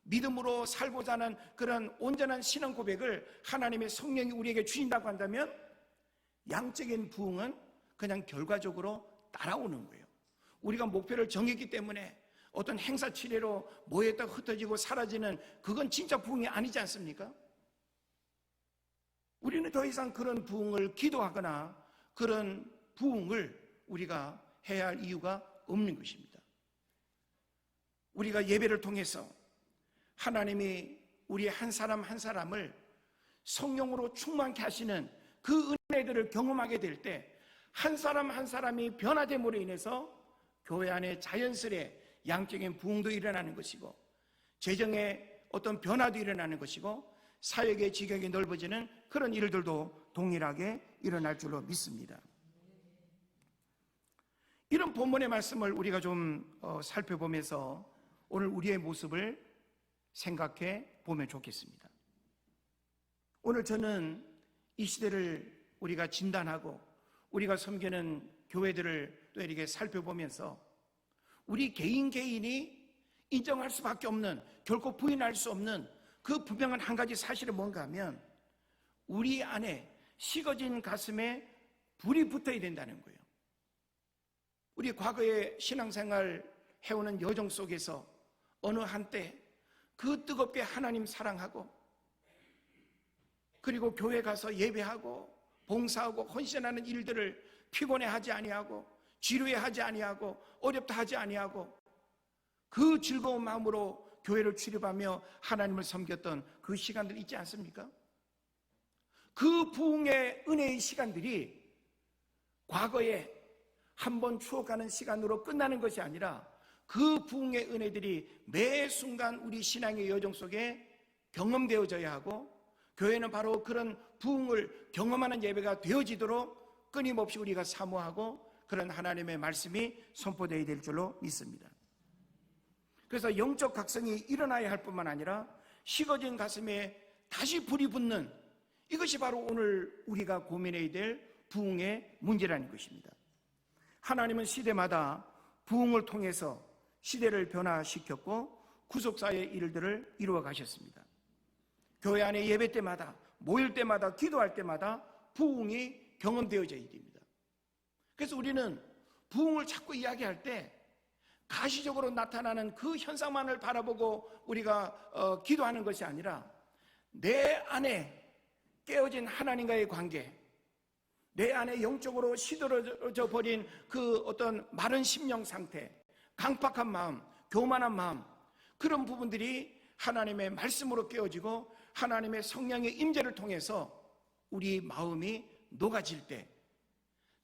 믿음으로 살고자 하는 그런 온전한 신앙 고백을 하나님의 성령이 우리에게 주신다고 한다면, 양적인 부흥은 그냥 결과적으로 따라오는 거예요. 우리가 목표를 정했기 때문에 어떤 행사 치레로 모였다가 흩어지고 사라지는, 그건 진짜 부흥이 아니지 않습니까? 우리는 더 이상 그런 부흥을 기도하거나 그런 부흥을 우리가 해야 할 이유가 없는 것입니다. 우리가 예배를 통해서 하나님이 우리 한 사람 한 사람을 성령으로 충만케 하시는 그 은혜들을 경험하게 될 때, 한 사람 한 사람이 변화됨으로 인해서 교회 안에 자연스레 양적인 부흥도 일어나는 것이고, 재정의 어떤 변화도 일어나는 것이고, 사역의 지경이 넓어지는 그런 일들도 동일하게 일어날 줄로 믿습니다. 이런 본문의 말씀을 우리가 좀 살펴보면서 오늘 우리의 모습을 생각해 보면 좋겠습니다. 오늘 저는 이 시대를 우리가 진단하고 우리가 섬기는 교회들을 또 이렇게 살펴보면서 우리 개인이 인정할 수밖에 없는, 결코 부인할 수 없는 그 분명한 한 가지 사실은 뭔가 하면, 우리 안에 식어진 가슴에 불이 붙어야 된다는 거예요. 우리 과거의 신앙생활 해오는 여정 속에서 어느 한때 그 뜨겁게 하나님 사랑하고, 그리고 교회 가서 예배하고 봉사하고 헌신하는 일들을 피곤해하지 아니하고 지루해하지 아니하고 어렵다 하지 아니하고 그 즐거운 마음으로 교회를 출입하며 하나님을 섬겼던 그 시간들 있지 않습니까? 그 부흥의 은혜의 시간들이 과거에 한번 추억하는 시간으로 끝나는 것이 아니라, 그 부흥의 은혜들이 매 순간 우리 신앙의 여정 속에 경험되어져야 하고, 교회는 바로 그런 부흥을 경험하는 예배가 되어지도록 끊임없이 우리가 사모하고 그런 하나님의 말씀이 선포되어야 될 줄로 믿습니다. 그래서 영적 각성이 일어나야 할 뿐만 아니라 식어진 가슴에 다시 불이 붙는, 이것이 바로 오늘 우리가 고민해야 될 부흥의 문제라는 것입니다. 하나님은 시대마다 부흥을 통해서 시대를 변화시켰고 구속사의 일들을 이루어 가셨습니다. 교회 안에 예배 때마다, 모일 때마다, 기도할 때마다 부흥이 경험되어져야 됩니다. 그래서 우리는 부흥을 자꾸 이야기할 때 가시적으로 나타나는 그 현상만을 바라보고 우리가 기도하는 것이 아니라, 내 안에 깨어진 하나님과의 관계, 내 안에 영적으로 시들어져 버린 그 어떤 마른 심령 상태, 강팍한 마음, 교만한 마음, 그런 부분들이 하나님의 말씀으로 깨어지고 하나님의 성령의 임재를 통해서 우리 마음이 녹아질 때,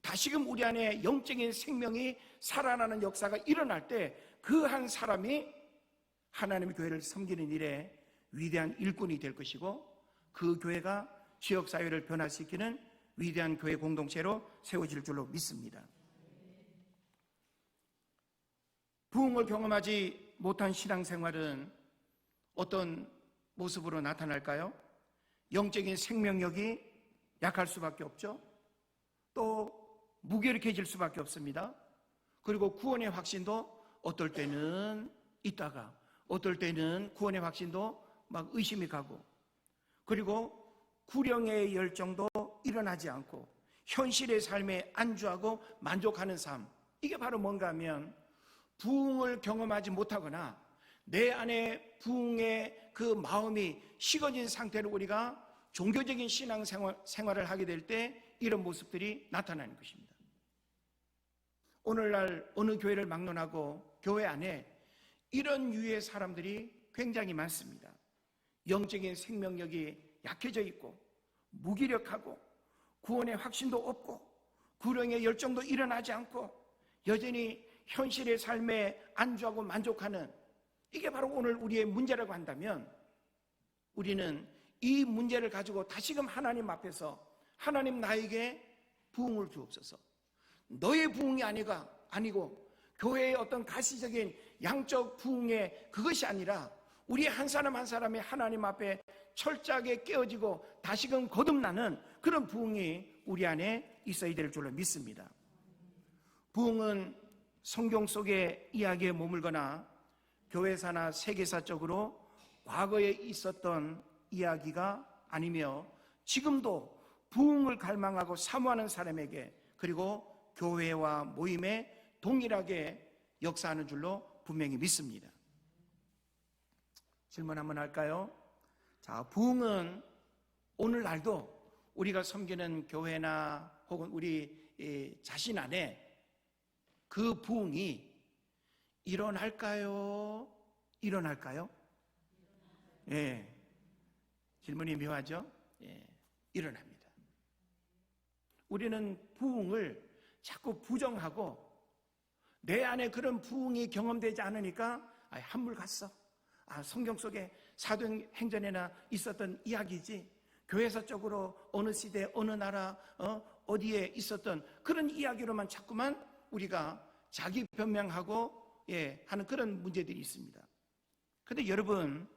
다시금 우리 안에 영적인 생명이 살아나는 역사가 일어날 때, 그 한 사람이 하나님의 교회를 섬기는 일에 위대한 일꾼이 될 것이고, 그 교회가 지역사회를 변화시키는 위대한 교회 공동체로 세워질 줄로 믿습니다. 부흥을 경험하지 못한 신앙생활은 어떤 모습으로 나타날까요? 영적인 생명력이 약할 수밖에 없죠. 또 무기력해질 수밖에 없습니다. 그리고 구원의 확신도 어떨 때는 있다가 어떨 때는 구원의 확신도 막 의심이 가고, 그리고 구령의 열정도 일어나지 않고 현실의 삶에 안주하고 만족하는 삶, 이게 바로 뭔가 하면 부흥을 경험하지 못하거나 내 안에 부흥의 그 마음이 식어진 상태로 우리가 종교적인 신앙생활을 하게 될 때 이런 모습들이 나타나는 것입니다. 오늘날 어느 교회를 막론하고 교회 안에 이런 유의 사람들이 굉장히 많습니다. 영적인 생명력이 약해져 있고 무기력하고 구원의 확신도 없고 구령의 열정도 일어나지 않고 여전히 현실의 삶에 안주하고 만족하는, 이게 바로 오늘 우리의 문제라고 한다면, 우리는 이 문제를 가지고 다시금 하나님 앞에서 하나님 나에게 부흥을 주옵소서, 너의 부흥이 아니고 교회의 어떤 가시적인 양적 부흥의 그것이 아니라 우리 한 사람 한 사람이 하나님 앞에 철저하게 깨어지고 다시금 거듭나는 그런 부흥이 우리 안에 있어야 될 줄로 믿습니다. 부흥은 성경 속의 이야기에 머물거나 교회사나 세계사적으로 과거에 있었던 이야기가 아니며 지금도 부흥을 갈망하고 사모하는 사람에게, 그리고 교회와 모임에 동일하게 역사하는 줄로 분명히 믿습니다. 질문 한번 할까요? 자, 부흥은 오늘날도 우리가 섬기는 교회나 혹은 우리 자신 안에 그 부흥이 일어날까요? 예. 질문이 묘하죠? 예. 일어납니다. 우리는 부흥을 자꾸 부정하고 내 안에 그런 부흥이 경험되지 않으니까 한물 갔어. 성경 속에 사도행전에나 있었던 이야기지, 교회사적으로 어느 시대 어느 나라 어디에 있었던 그런 이야기로만 자꾸만 우리가 자기 변명하고 하는 그런 문제들이 있습니다. 그런데 여러분,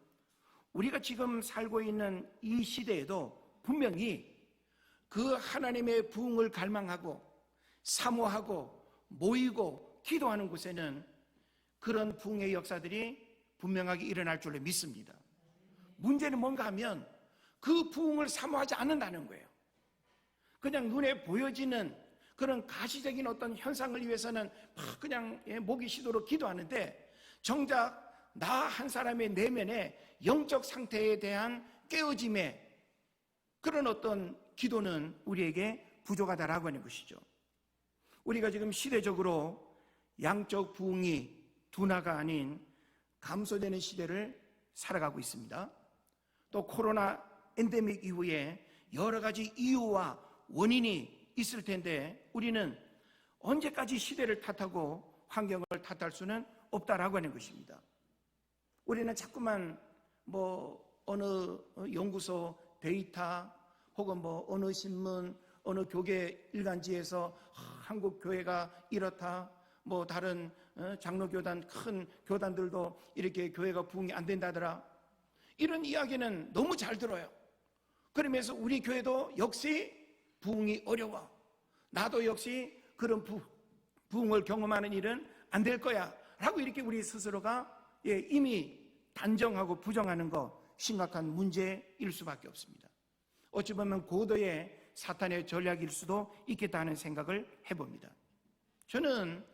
우리가 지금 살고 있는 이 시대에도 분명히 그 하나님의 부흥을 갈망하고 사모하고 모이고 기도하는 곳에는 그런 부흥의 역사들이 분명하게 일어날 줄로 믿습니다. 문제는 뭔가 하면 그 부흥을 사모하지 않는다는 거예요. 그냥 눈에 보여지는 그런 가시적인 어떤 현상을 위해서는 막 그냥 목이 쉬도록 기도하는데, 정작 나 한 사람의 내면의 영적 상태에 대한 깨어짐의 그런 어떤 기도는 우리에게 부족하다라고 하는 것이죠. 우리가 지금 시대적으로 양적 부흥이 둔화가 아닌 감소되는 시대를 살아가고 있습니다. 또 코로나 엔데믹 이후에 여러 가지 이유와 원인이 있을 텐데 우리는 언제까지 시대를 탓하고 환경을 탓할 수는 없다라고 하는 것입니다. 우리는 자꾸만 어느 연구소 데이터 혹은 어느 신문, 어느 교계 일간지에서 한국 교회가 이렇다, 다른 장로교단, 큰 교단들도 이렇게 교회가 부흥이 안 된다더라, 이런 이야기는 너무 잘 들어요. 그러면서 우리 교회도 역시 부흥이 어려워, 나도 역시 그런 부흥을 경험하는 일은 안 될 거야 라고 이렇게 우리 스스로가 이미 단정하고 부정하는 거 심각한 문제일 수밖에 없습니다. 어찌 보면 고도의 사탄의 전략일 수도 있겠다는 생각을 해봅니다. 저는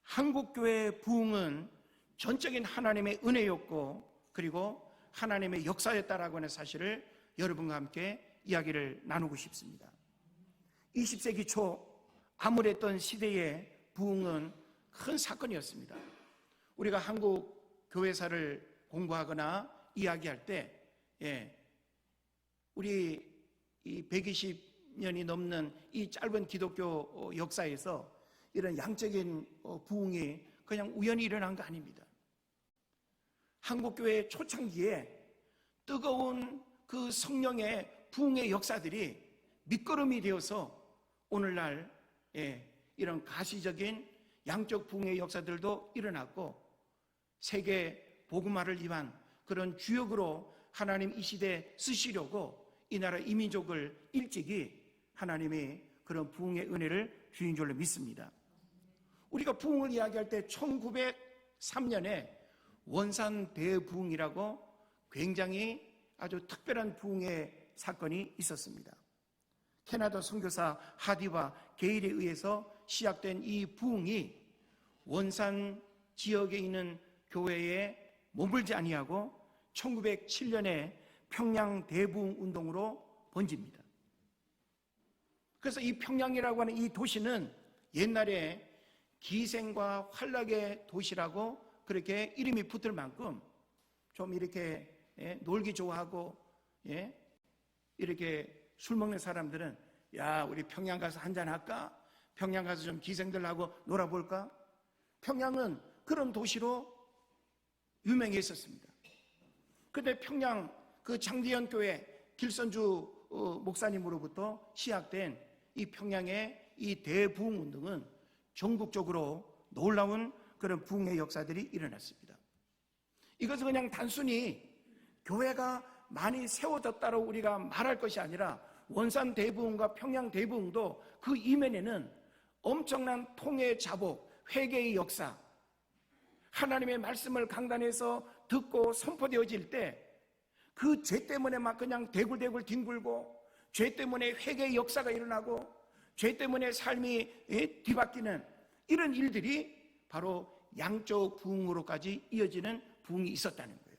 한국교회의 부흥은 전적인 하나님의 은혜였고 그리고 하나님의 역사였다라고 하는 사실을 여러분과 함께 이야기를 나누고 싶습니다. 20세기 초 암울했던 시대의 부흥은 큰 사건이었습니다. 우리가 한국 교회사를 공부하거나 이야기할 때 우리 이 120년이 넘는 이 짧은 기독교 역사에서 이런 양적인 부흥이 그냥 우연히 일어난 거 아닙니다. 한국교회 초창기에 뜨거운 그 성령의 부흥의 역사들이 밑거름이 되어서 오늘날 이런 가시적인 양적 부흥의 역사들도 일어났고 세계 복음화를 위한 그런 주역으로 하나님 이 시대에 쓰시려고 이 나라 이민족을 일찍이 하나님이 그런 부흥의 은혜를 주인 줄로 믿습니다. 우리가 부흥을 이야기할 때 1903년에 원산 대부흥이라고 굉장히 아주 특별한 부흥의 사건이 있었습니다. 캐나다 선교사 하디와 게일에 의해서 시작된 이 부흥이 원산 지역에 있는 교회에 머물지 아니하고 1907년에 평양 대부흥 운동으로 번집니다. 그래서 이 평양이라고 하는 이 도시는 옛날에 기생과 환락의 도시라고 그렇게 이름이 붙을 만큼 좀 이렇게 놀기 좋아하고 이렇게 술 먹는 사람들은 야, 우리 평양 가서 한잔 할까? 평양 가서 좀 기생들 하고 놀아볼까? 평양은 그런 도시로 유명했었습니다. 그런데 평양 그 장대현 교회 길선주 목사님으로부터 시작된 이 평양의 이 대부흥 운동은 전국적으로 놀라운 그런 부흥의 역사들이 일어났습니다. 이것은 그냥 단순히 교회가 많이 세워졌다고 우리가 말할 것이 아니라 원산 대부흥과 평양 대부흥도 그 이면에는 엄청난 통해 자복, 회개의 역사, 하나님의 말씀을 강단에서 듣고 선포되어질 때 그 죄 때문에 막 그냥 대굴대굴 뒹굴고 죄 때문에 회개의 역사가 일어나고 죄 때문에 삶이 뒤바뀌는 이런 일들이 바로 양쪽 부흥으로까지 이어지는 부흥이 있었다는 거예요.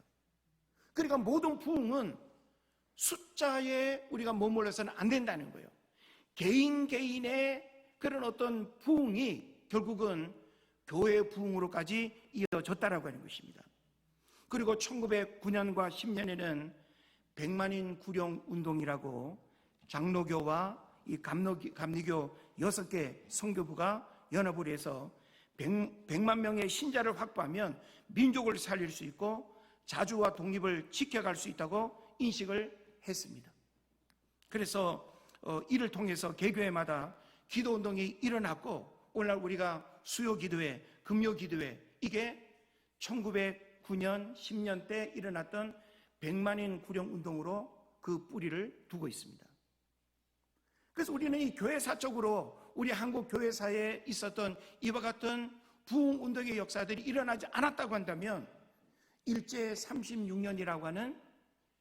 그러니까 모든 부흥은 숫자에 우리가 머물러서는 안 된다는 거예요. 개인의 그런 어떤 부흥이 결국은 교회 부흥으로까지 이어졌다라고 하는 것입니다. 그리고 1909년과 10년에는 백만인 구령 운동이라고 장로교와 이 감리교 6개 선교부가 연합을 해서 100만 명의 신자를 확보하면 민족을 살릴 수 있고 자주와 독립을 지켜갈 수 있다고 인식을 했습니다. 그래서 이를 통해서 개교회마다 기도운동이 일어났고 오늘날 우리가 수요기도회, 금요기도회 이게 1909년, 10년 때 일어났던 백만인 구령 운동으로 그 뿌리를 두고 있습니다. 그래서 우리는 이 교회사적으로 우리 한국 교회사에 있었던 이와 같은 부흥 운동의 역사들이 일어나지 않았다고 한다면 일제 36년이라고 하는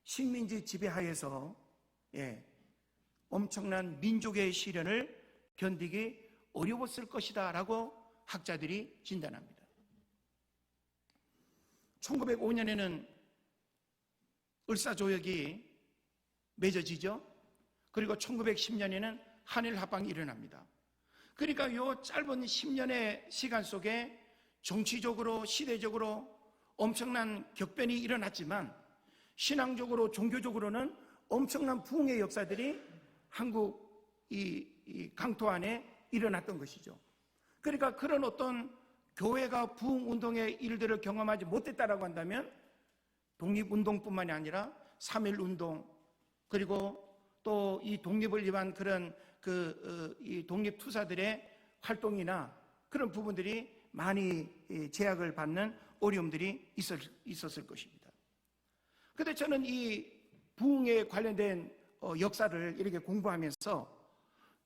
식민지 지배하에서 엄청난 민족의 시련을 견디기 어려웠을 것이다 라고 학자들이 진단합니다. 1905년에는 을사조약이 맺어지죠. 그리고 1910년에는 한일합방이 일어납니다. 그러니까 이 짧은 10년의 시간 속에 정치적으로 시대적으로 엄청난 격변이 일어났지만 신앙적으로 종교적으로는 엄청난 부흥의 역사들이 한국 이 강토 안에 일어났던 것이죠. 그러니까 그런 어떤 교회가 부흥운동의 일들을 경험하지 못했다라고 한다면 독립운동뿐만이 아니라 3.1운동 그리고 또 이 독립을 위한 그런 이 독립투사들의 활동이나 그런 부분들이 많이 제약을 받는 어려움들이 있었을 것입니다. 그런데 저는 이 부흥에 관련된 역사를 이렇게 공부하면서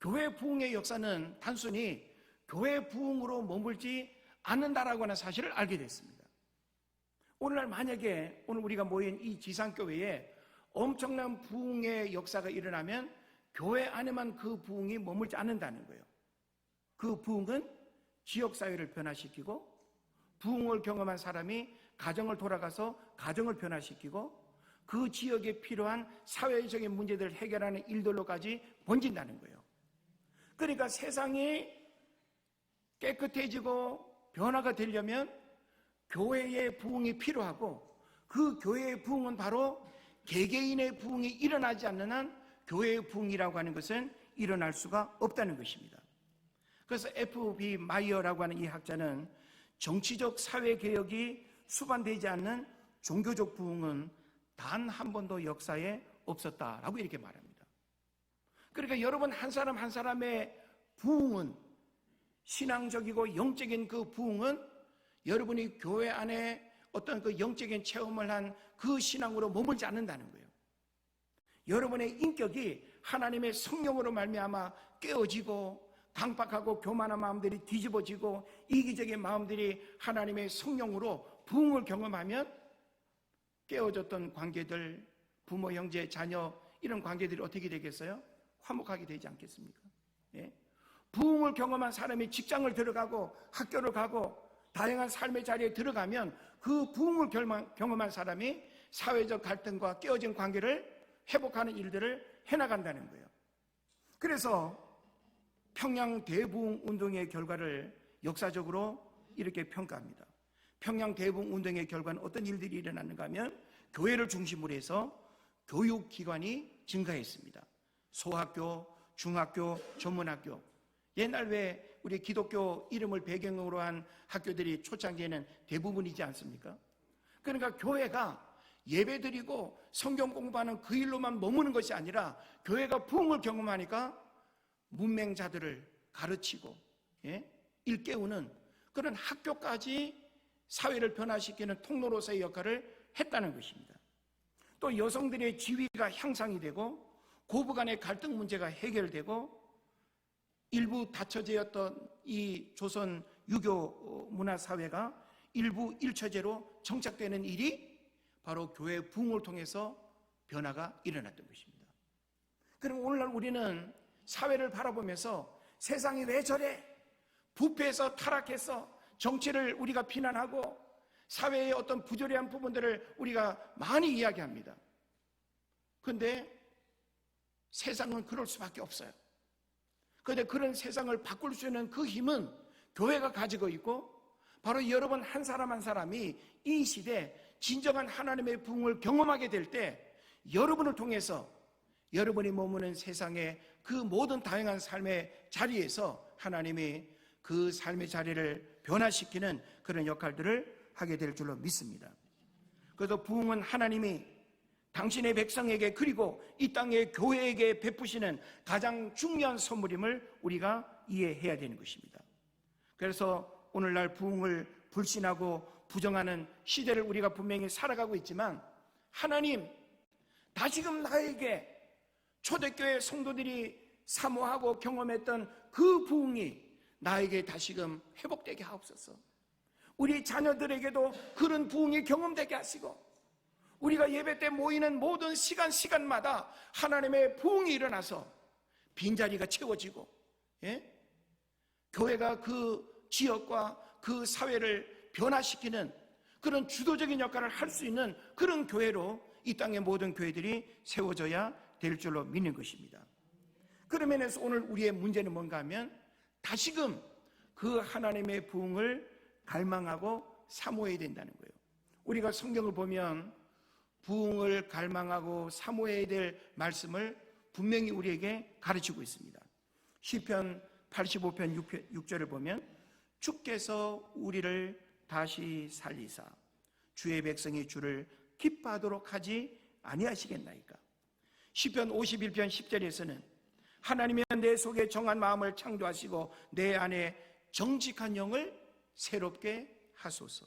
교회 부흥의 역사는 단순히 교회 부흥으로 머물지 않는다라고 하는 사실을 알게 됐습니다. 오늘날 만약에 오늘 우리가 모인 이 지상교회에 엄청난 부흥의 역사가 일어나면 교회 안에만 그 부흥이 머물지 않는다는 거예요. 그 부흥은 지역사회를 변화시키고 부흥을 경험한 사람이 가정을 돌아가서 가정을 변화시키고 그 지역에 필요한 사회적인 문제들을 해결하는 일들로까지 번진다는 거예요. 그러니까 세상이 깨끗해지고 변화가 되려면 교회의 부흥이 필요하고 그 교회의 부흥은 바로 개개인의 부흥이 일어나지 않는 한 교회의 부흥이라고 하는 것은 일어날 수가 없다는 것입니다. 그래서 F.B. 마이어라고 하는 이 학자는 정치적 사회개혁이 수반되지 않는 종교적 부흥은 단 한 번도 역사에 없었다라고 이렇게 말합니다. 그러니까 여러분 한 사람 한 사람의 부흥은 신앙적이고 영적인 그 부흥은 여러분이 교회 안에 어떤 그 영적인 체험을 한 그 신앙으로 머물지 않는다는 거예요. 여러분의 인격이 하나님의 성령으로 말미암아 깨어지고 강박하고 교만한 마음들이 뒤집어지고 이기적인 마음들이 하나님의 성령으로 부흥을 경험하면 깨어졌던 관계들, 부모, 형제, 자녀 이런 관계들이 어떻게 되겠어요? 화목하게 되지 않겠습니까? 부흥을 경험한 사람이 직장을 들어가고 학교를 가고 다양한 삶의 자리에 들어가면 그 부흥을 경험한 사람이 사회적 갈등과 깨어진 관계를 회복하는 일들을 해나간다는 거예요. 그래서 평양 대부흥 운동의 결과를 역사적으로 이렇게 평가합니다. 평양 대부흥 운동의 결과는 어떤 일들이 일어났는가 하면 교회를 중심으로 해서 교육기관이 증가했습니다. 소학교, 중학교, 전문학교. 옛날 왜 우리 기독교 이름을 배경으로 한 학교들이 초창기에는 대부분이지 않습니까? 그러니까 교회가 예배드리고 성경 공부하는 그 일로만 머무는 것이 아니라 교회가 부흥을 경험하니까 문맹자들을 가르치고 일깨우는 그런 학교까지 사회를 변화시키는 통로로서의 역할을 했다는 것입니다. 또 여성들의 지위가 향상이 되고 고부 간의 갈등 문제가 해결되고 일부 닫혀졌던 이 조선 유교 문화 사회가 일부 일처제로 정착되는 일이 바로 교회 부흥을 통해서 변화가 일어났던 것입니다. 그럼 오늘날 우리는 사회를 바라보면서 세상이 왜 저래? 부패해서 타락해서 정치를 우리가 비난하고 사회의 어떤 부조리한 부분들을 우리가 많이 이야기합니다. 그런데 세상은 그럴 수밖에 없어요. 그런데 그런 세상을 바꿀 수 있는 그 힘은 교회가 가지고 있고 바로 여러분 한 사람 한 사람이 이 시대 진정한 하나님의 부흥을 경험하게 될 때 여러분을 통해서 여러분이 머무는 세상의 그 모든 다양한 삶의 자리에서 하나님이 그 삶의 자리를 변화시키는 그런 역할들을 하게 될 줄로 믿습니다. 그래서 부흥은 하나님이 당신의 백성에게 그리고 이 땅의 교회에게 베푸시는 가장 중요한 선물임을 우리가 이해해야 되는 것입니다. 그래서 오늘날 부흥을 불신하고 부정하는 시대를 우리가 분명히 살아가고 있지만 하나님 다시금 나에게 초대교회 성도들이 사모하고 경험했던 그 부흥이 나에게 다시금 회복되게 하옵소서. 우리 자녀들에게도 그런 부흥이 경험되게 하시고 우리가 예배 때 모이는 모든 시간마다 하나님의 부흥이 일어나서 빈자리가 채워지고 교회가 그 지역과 그 사회를 변화시키는 그런 주도적인 역할을 할 수 있는 그런 교회로 이 땅의 모든 교회들이 세워져야 될 줄로 믿는 것입니다. 그런 면에서 오늘 우리의 문제는 뭔가 하면 다시금 그 하나님의 부흥을 갈망하고 사모해야 된다는 거예요. 우리가 성경을 보면 부흥을 갈망하고 사모해야 될 말씀을 분명히 우리에게 가르치고 있습니다. 시편 85편 6절을 보면 주께서 우리를 다시 살리사 주의 백성이 주를 기뻐하도록 하지 아니하시겠나이까. 시편 51편 10절에서는 하나님이 내 속에 정한 마음을 창조하시고 내 안에 정직한 영을 새롭게 하소서.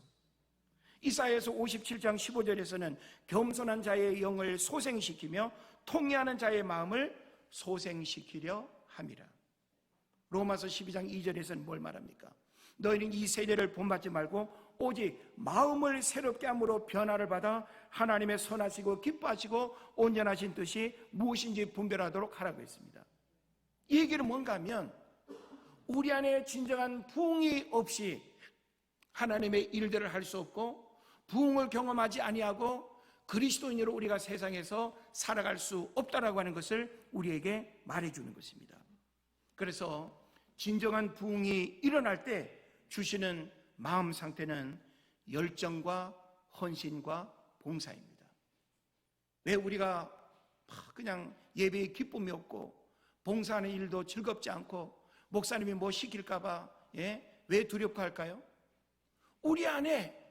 이사야서 57장 15절에서는 겸손한 자의 영을 소생시키며 통회하는 자의 마음을 소생시키려 함이라. 로마서 12장 2절에서는 뭘 말합니까? 너희는 이 세대를 본받지 말고 오직 마음을 새롭게 함으로 변화를 받아 하나님의 선하시고 기뻐하시고 온전하신 뜻이 무엇인지 분별하도록 하라고 했습니다. 이 얘기는 뭔가 하면 우리 안에 진정한 부흥이 없이 하나님의 일들을 할 수 없고 부흥을 경험하지 아니하고 그리스도인으로 우리가 세상에서 살아갈 수 없다라고 하는 것을 우리에게 말해주는 것입니다. 그래서 진정한 부흥이 일어날 때 주시는 마음 상태는 열정과 헌신과 봉사입니다. 왜 우리가 그냥 예배에 기쁨이 없고 봉사하는 일도 즐겁지 않고 목사님이 뭐 시킬까봐 왜 두렵할까요? 우리 안에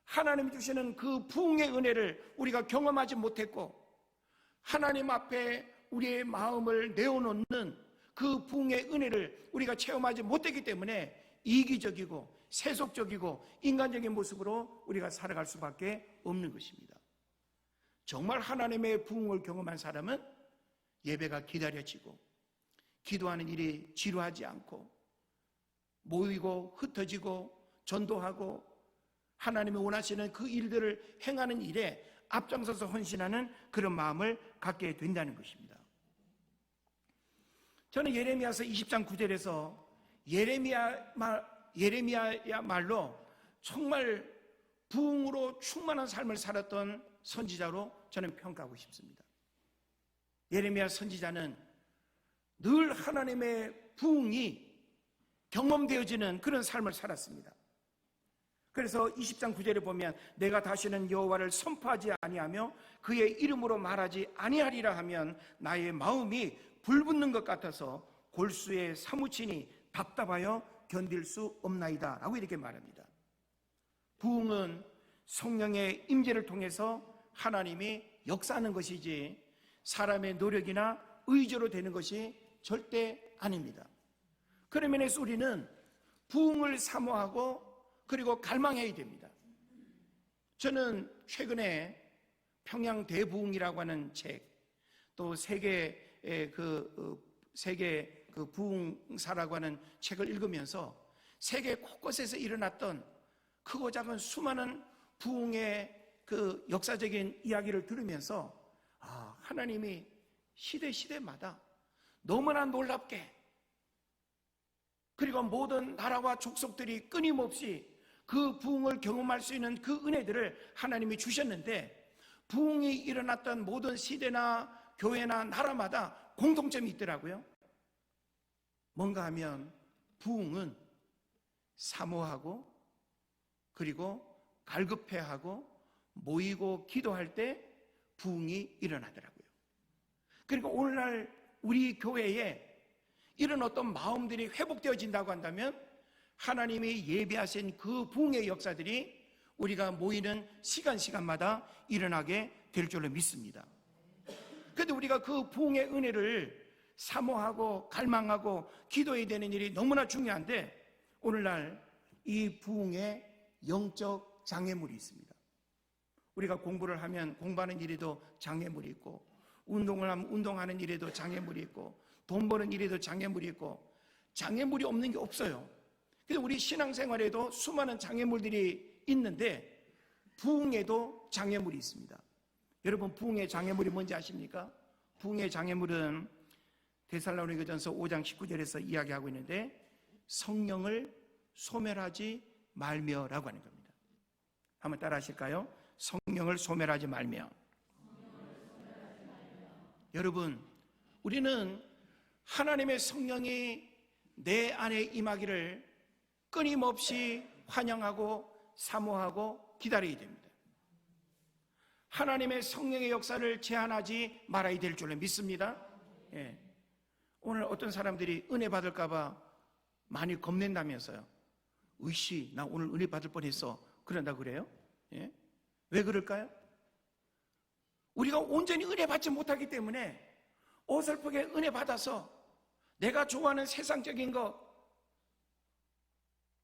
하나님이 주시는 그 부흥의 은혜를 우리가 경험하지 못했고 하나님 앞에 우리의 마음을 내어놓는 그 부흥의 은혜를 우리가 체험하지 못했기 때문에 이기적이고 세속적이고 인간적인 모습으로 우리가 살아갈 수밖에 없는 것입니다. 정말 하나님의 부흥을 경험한 사람은 예배가 기다려지고 기도하는 일이 지루하지 않고 모이고 흩어지고 전도하고 하나님이 원하시는 그 일들을 행하는 일에 앞장서서 헌신하는 그런 마음을 갖게 된다는 것입니다. 저는 예레미야서 20장 9절에서 예레미야야말로 정말 부흥으로 충만한 삶을 살았던 선지자로 저는 평가하고 싶습니다. 예레미야 선지자는 늘 하나님의 부흥이 경험되어지는 그런 삶을 살았습니다. 그래서 20장 9절에 보면 내가 다시는 여호와를 선포하지 아니하며 그의 이름으로 말하지 아니하리라 하면 나의 마음이 불붙는 것 같아서 골수에 사무치니 답답하여 견딜 수 없나이다 라고 이렇게 말합니다. 부흥은 성령의 임재를 통해서 하나님이 역사하는 것이지 사람의 노력이나 의지로 되는 것이 절대 아닙니다. 그런 면에서 우리는 부흥을 사모하고 그리고 갈망해야 됩니다. 저는 최근에 평양 대부흥이라고 하는 책, 또 세계 부흥사라고 하는 책을 읽으면서 세계 곳곳에서 일어났던 크고 작은 수많은 부흥의 그 역사적인 이야기를 들으면서 하나님이 시대마다 너무나 놀랍게, 그리고 모든 나라와 족속들이 끊임없이 그 부흥을 경험할 수 있는 그 은혜들을 하나님이 주셨는데, 부흥이 일어났던 모든 시대나 교회나 나라마다 공통점이 있더라고요. 뭔가 하면 부흥은 사모하고 그리고 갈급해하고 모이고 기도할 때 부흥이 일어나더라고요. 그리고 오늘날 우리 교회에 이런 어떤 마음들이 회복되어진다고 한다면 하나님이 예비하신 그 부흥의 역사들이 우리가 모이는 시간마다 일어나게 될 줄로 믿습니다. 그런데 우리가 그 부흥의 은혜를 사모하고 갈망하고 기도해야 되는 일이 너무나 중요한데, 오늘날 이 부흥의 영적 장애물이 있습니다. 우리가 공부를 하면 공부하는 일에도 장애물이 있고, 운동을 하면 운동하는 일에도 장애물이 있고, 돈 버는 일에도 장애물이 있고, 장애물이 없는 게 없어요. 그래서 우리 신앙생활에도 수많은 장애물들이 있는데 부흥에도 장애물이 있습니다. 여러분, 부흥의 장애물이 뭔지 아십니까? 부흥의 장애물은 데살로니가전서 5장 19절에서 이야기하고 있는데, 성령을 소멸하지 말며라고 하는 겁니다. 한번 따라 하실까요? 성령을 소멸하지 말며. 여러분, 우리는 하나님의 성령이 내 안에 임하기를 끊임없이 환영하고 사모하고 기다려야 됩니다. 하나님의 성령의 역사를 제한하지 말아야 될 줄로 믿습니다. 예. 오늘 어떤 사람들이 은혜 받을까 봐 많이 겁낸다면서요. 으이씨, 나 오늘 은혜 받을 뻔했어, 그런다 그래요? 예? 왜 그럴까요? 우리가 온전히 은혜 받지 못하기 때문에 어설프게 은혜 받아서 내가 좋아하는 세상적인 거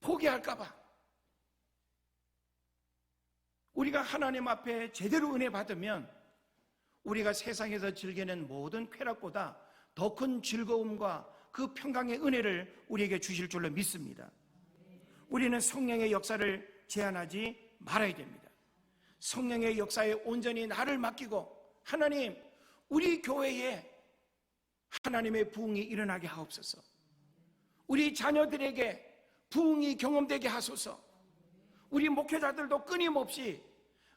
포기할까 봐. 우리가 하나님 앞에 제대로 은혜 받으면 우리가 세상에서 즐기는 모든 쾌락보다 더 큰 즐거움과 그 평강의 은혜를 우리에게 주실 줄로 믿습니다. 우리는 성령의 역사를 제한하지 말아야 됩니다. 성령의 역사에 온전히 나를 맡기고, 하나님, 우리 교회에 하나님의 부흥이 일어나게 하옵소서. 우리 자녀들에게 부흥이 경험되게 하소서. 우리 목회자들도 끊임없이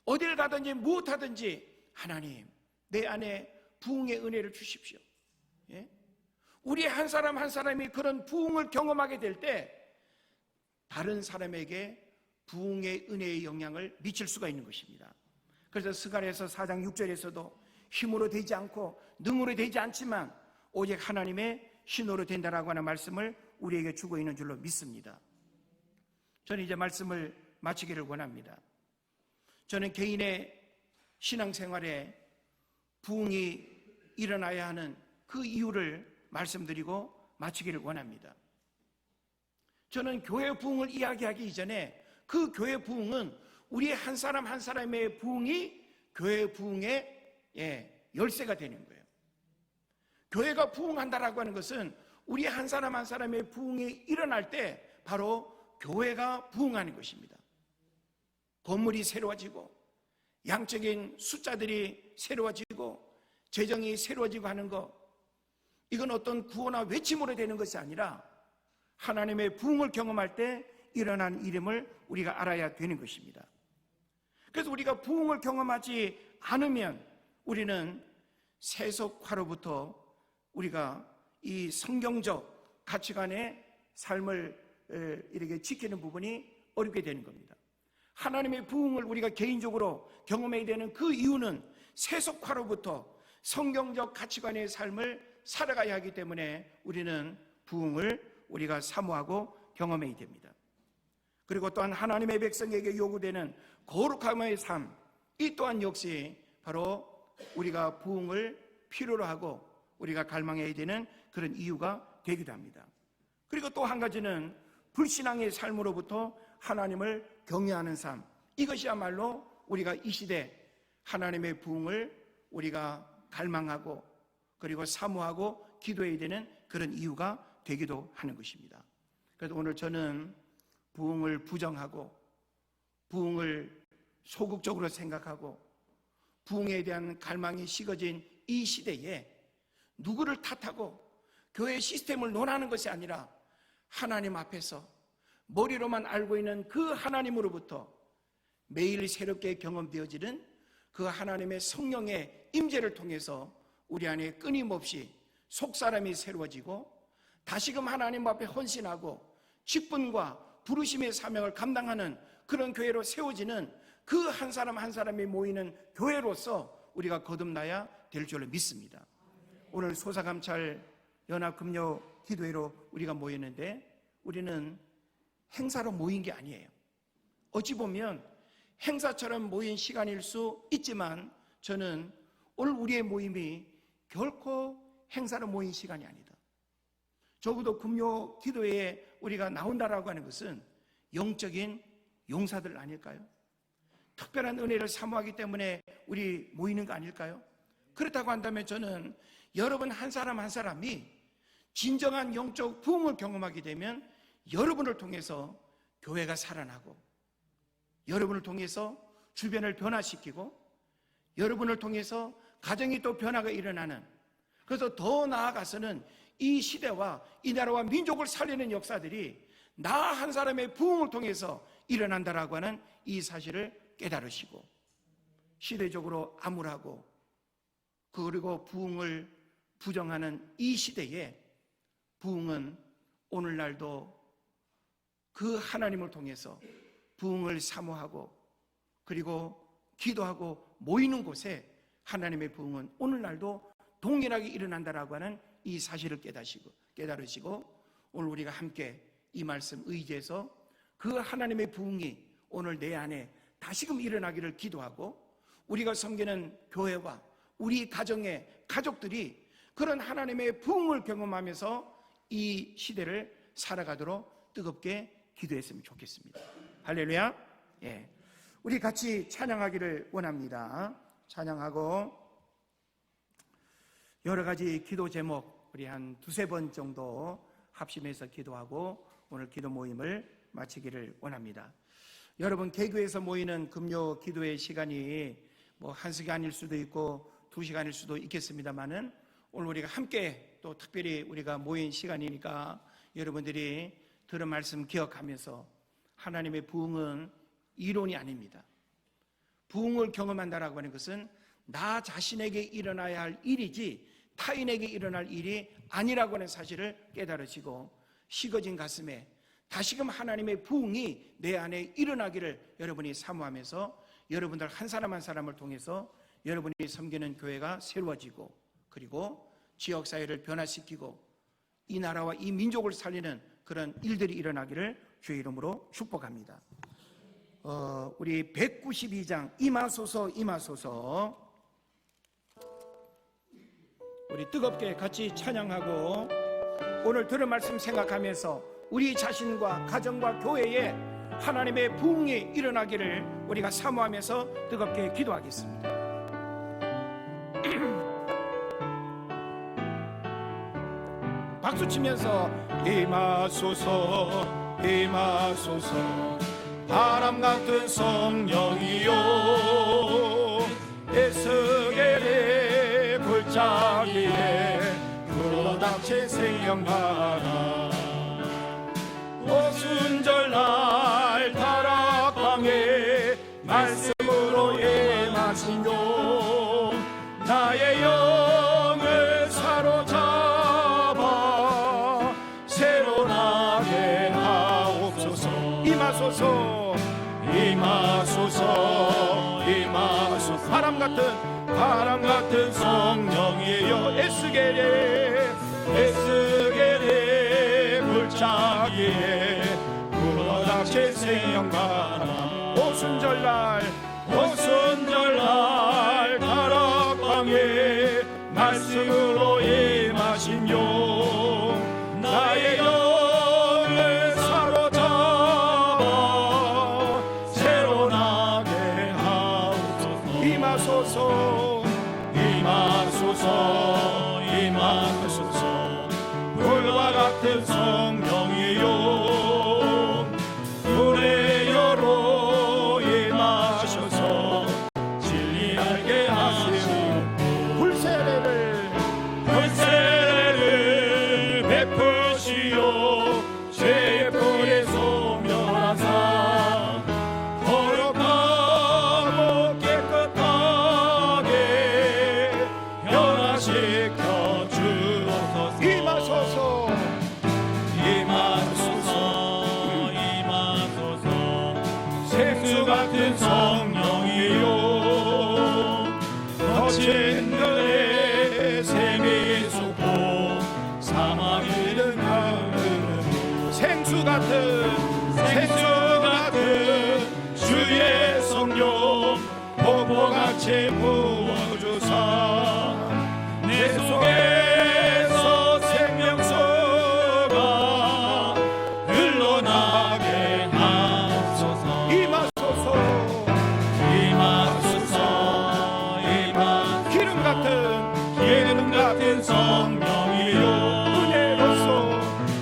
어딜 가든지 무엇하든지 하나님, 내 안에 부흥의 은혜를 주십시오. 예? 우리 한 사람 한 사람이 그런 부흥을 경험하게 될 때 다른 사람에게 부흥의 은혜의 영향을 미칠 수가 있는 것입니다. 그래서 스가랴서 4장 6절에서도 힘으로 되지 않고 능으로 되지 않지만 오직 하나님의 신호로 된다라고 하는 말씀을 우리에게 주고 있는 줄로 믿습니다. 저는 이제 말씀을 마치기를 원합니다. 저는 개인의 신앙생활에 부흥이 일어나야 하는 그 이유를 말씀드리고 마치기를 원합니다. 저는 교회 부흥을 이야기하기 이전에 그 교회 부흥은 우리 한 사람 한 사람의 부흥이 교회 부흥의 열쇠가 되는 거예요. 교회가 부흥한다라고 하는 것은 우리 한 사람 한 사람의 부흥이 일어날 때 바로 교회가 부흥하는 것입니다. 건물이 새로워지고 양적인 숫자들이 새로워지고 재정이 새로워지고 하는 것, 이건 어떤 구호나 외침으로 되는 것이 아니라 하나님의 부흥을 경험할 때 일어난 일임을 우리가 알아야 되는 것입니다. 그래서 우리가 부흥을 경험하지 않으면 우리는 세속화로부터 우리가 이 성경적 가치관의 삶을 이렇게 지키는 부분이 어렵게 되는 겁니다. 하나님의 부흥을 우리가 개인적으로 경험해야 되는 그 이유는 세속화로부터 성경적 가치관의 삶을 살아가야 하기 때문에 우리는 부흥을 우리가 사모하고 경험해야 됩니다. 그리고 또한 하나님의 백성에게 요구되는 거룩함의 삶, 이 또한 역시 바로 우리가 부흥을 필요로 하고 우리가 갈망해야 되는 그런 이유가 되기도 합니다. 그리고 또 한 가지는 불신앙의 삶으로부터 하나님을 경외하는 삶, 이것이야말로 우리가 이 시대 하나님의 부흥을 우리가 갈망하고 그리고 사모하고 기도해야 되는 그런 이유가 되기도 하는 것입니다. 그래서 오늘 저는 부흥을 부정하고 부흥을 소극적으로 생각하고 부흥에 대한 갈망이 식어진 이 시대에 누구를 탓하고 교회 시스템을 논하는 것이 아니라 하나님 앞에서 머리로만 알고 있는 그 하나님으로부터 매일 새롭게 경험되어지는 그 하나님의 성령의 임재를 통해서 우리 안에 끊임없이 속사람이 새로워지고 다시금 하나님 앞에 헌신하고 직분과 부르심의 사명을 감당하는 그런 교회로 세워지는 그 한 사람 한 사람이 모이는 교회로서 우리가 거듭나야 될 줄로 믿습니다. 오늘 소사감찰 연합금요 기도회로 우리가 모였는데 우리는 행사로 모인 게 아니에요. 어찌 보면 행사처럼 모인 시간일 수 있지만 저는 오늘 우리의 모임이 결코 행사로 모인 시간이 아니다. 적어도 금요 기도회에 우리가 나온다라고 하는 것은 영적인 용사들 아닐까요? 특별한 은혜를 사모하기 때문에 우리 모이는 거 아닐까요? 그렇다고 한다면 저는 여러분 한 사람 한 사람이 진정한 영적 부흥을 경험하게 되면 여러분을 통해서 교회가 살아나고 여러분을 통해서 주변을 변화시키고 여러분을 통해서 가정이 또 변화가 일어나는, 그래서 더 나아가서는 이 시대와 이 나라와 민족을 살리는 역사들이 나 한 사람의 부흥을 통해서 일어난다라고 하는 이 사실을 깨달으시고 시대적으로 암울하고 그리고 부흥을 부정하는 이 시대에 부흥은 오늘날도 그 하나님을 통해서 부흥을 사모하고 그리고 기도하고 모이는 곳에 하나님의 부흥은 오늘날도 동일하게 일어난다라고 하는 이 사실을 깨달으시고 오늘 우리가 함께 이 말씀 의지해서 그 하나님의 부흥이 오늘 내 안에 다시금 일어나기를 기도하고 우리가 섬기는 교회와 우리 가정의 가족들이 그런 하나님의 부흥을 경험하면서 이 시대를 살아가도록 뜨겁게 기도했으면 좋겠습니다. 할렐루야. 예. 우리 같이 찬양하기를 원합니다. 찬양하고 여러 가지 기도 제목 우리 한 두세 번 정도 합심해서 기도하고 오늘 기도 모임을 마치기를 원합니다. 여러분 개교에서 모이는 금요 기도의 시간이 뭐 1시간일 수도 있고 2시간일 수도 있겠습니다만은 오늘 우리가 함께 또 특별히 우리가 모인 시간이니까 여러분들이 들은 말씀 기억하면서 하나님의 부흥은 이론이 아닙니다. 부흥을 경험한다라고 하는 것은 나 자신에게 일어나야 할 일이지 타인에게 일어날 일이 아니라고 하는 사실을 깨달으시고 식어진 가슴에 다시금 하나님의 부흥이 내 안에 일어나기를 여러분이 사모하면서 여러분들 한 사람 한 사람을 통해서 여러분이 섬기는 교회가 새로워지고 그리고 지역사회를 변화시키고 이 나라와 이 민족을 살리는 그런 일들이 일어나기를 주의 이름으로 축복합니다. 우리 192장 임하소서 임하소서 우리 뜨겁게 같이 찬양하고 오늘 들은 말씀 생각하면서 우리 자신과 가정과 교회에 하나님의 부흥이 일어나기를 우리가 사모하면서 뜨겁게 기도하겠습니다. 박수 치면서 임하소서 임하소서 바람 같은 성령이요 에스겔의 골짜기에 불어닥친 생명나라 오순절날 다락방에 말씀으로 임하시오 나의 영을 사로잡아 새로 나게 하옵소서 임하소서 임하소서 임하소서. 바람 같은 성령이여 에스겔의 물차기에 불어닥칠 생명바람 오순절날 다락방에 말씀으로 임하신 용 나의 영을 사로잡아 새로 나게 하옵소서. 임하소서 임하소서 임하소서. 불과 같은 성령이요 불의 여로 임하셔서 진리 알게 하시고 불세례를 베푸시오 죄의 불에 소멸하사 거룩하고 깨끗하게 변화시켜 주옵소서. 임하소서 임하소서 생수 같은 성령이요 거친 들의 샘이 솟고 사망이 등하는 생수 같은 주의 성령 폭포같이 부어주사 내 속에서 생명수가 흘러나게 하옵소서. 임하소서 기름 같은 성령이요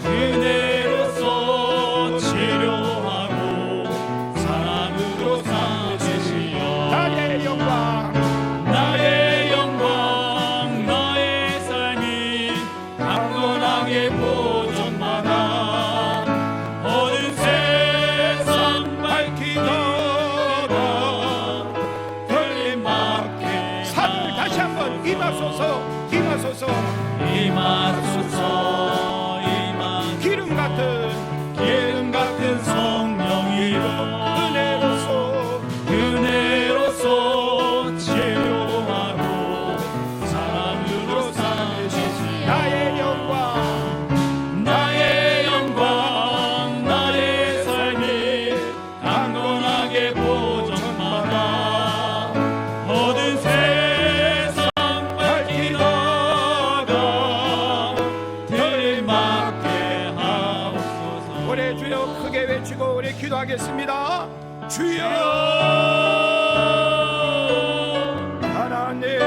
은혜로서 치료하고 사랑으로 삼으시오. 나의 영광 나의 삶이 강건하게 보존받아 어느 세상 밝히다가 걸림 막게 삶을 다시 한번 임하소서 기름 같은 성령이여 은혜로서 치료하고 사랑으로 삼으시오. 나의 영광 나의 삶이 강건하게 보존받아 모든 세상 밝히다가 들림맞게 하옵소서. 우리 주여 크게 외치고 우리 기도하겠습니다. 주여 하나님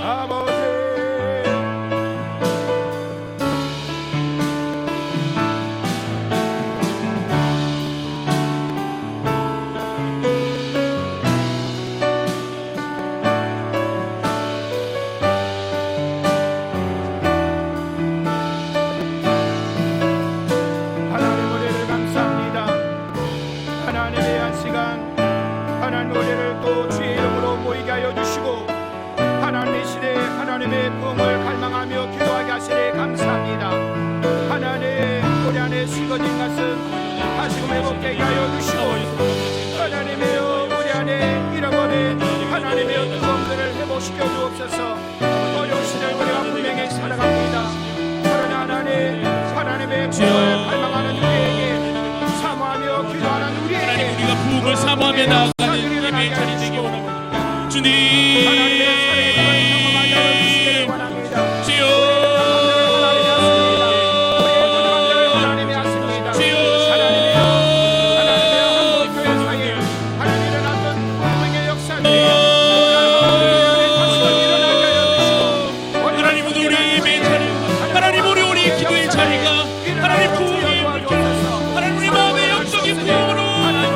아버지 하나님 우리를 감사합니다. 하나님의 한 시간 하나님 우리를 또 주의 이름으로 모이게 하여 주시고 하나님 이 시대에 하나님의 부흥을 갈망하며 기도하게 하시니 감사합니다. 하나님 우리 안에 식어진 것은 다시금 회복되게 하여 주시고 하나님이여 우리 안에 잃어버린 하나님의 뜨거움들을 회복시켜 주옵소서. 어려운 시절 우리가 분명히 살아갑니다. 그러나 하나님의 부흥을 갈망하는 우리에게 사모하며 기도하는 우리에게 우리가 부흥을 사모하며 나아가는 예배의 자리 되기 원합니다. 주님 하나님의 사랑을 경험하여 주시기를 원합니다. 주여 하나님의 하십니다. 주여 하나님의 한국교회상에 하나님의 일어났던 부흥의 역사들이 하나님 오늘 우리의 예배의 자리 하나님 우리 기도의 자리가 하나님 부흥의 하나님 우리 마음의 영적인 부흥으로 하나님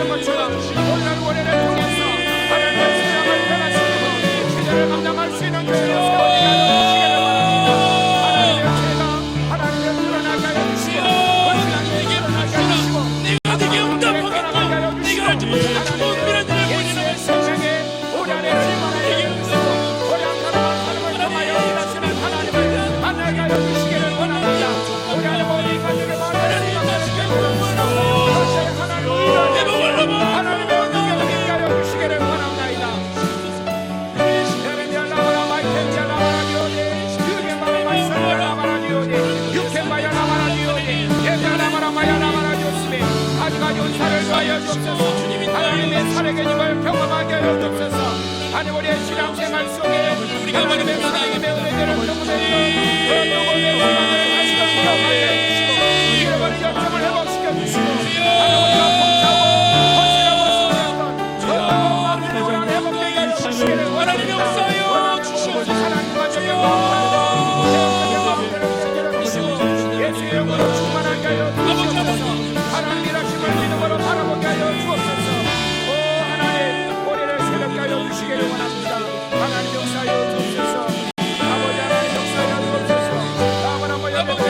하셨던 것처럼 오늘 원회를 통해서 하나님의 세상을 변화시키고 시대를 감당할 수 있는 교회로 세워지게 하여 주시기를 바랍니다. 하나님의 죄가 하나님의 드러나게 하여 주시고 하나님의 드러나게 하여 주시고 내가 내게 응답하겠고 내가 알지 못하는 좋은 미래들을 보이는 생명에 우리 안에 충만하게 해주시고 우리 한 사람을 통하여 일하시는 하나님을 만나게 하여 주시기를 원합니다. 우리 안에 모든 가족의 마음을 하나님의 은혜를 있게 하여 주시기를 원합니다. 아직까지 은사를 더하여 주옵소서. 하나님의 살아계심을 경험하게 하여 주옵소서. 하나님 우리의 신앙생활 속에 하나님의 하나님의 은혜를 경험해서 그런 누구의 원한을 다시금 기억하게 해주시고 잃어버린 열정을 회복시켜 주시고 하나님 우리가 봉사하고 헌신하고 쓰였던 건강한 마음의 원한 회복되게 하여 주시기를 원합니다. 원하는 주시옵소서. 하나님과 예수의 이름으로 충만하게 하여 주옵소서. 하나님 일하심을 믿음으로 바라보게 하여 주옵소서. 오 하나님 우리를 새롭게 하여 주시기를 원합니다. 하나님 역사하여 주옵소서. 아버지 하나님 역사하여 주옵소서. 아버지 아버지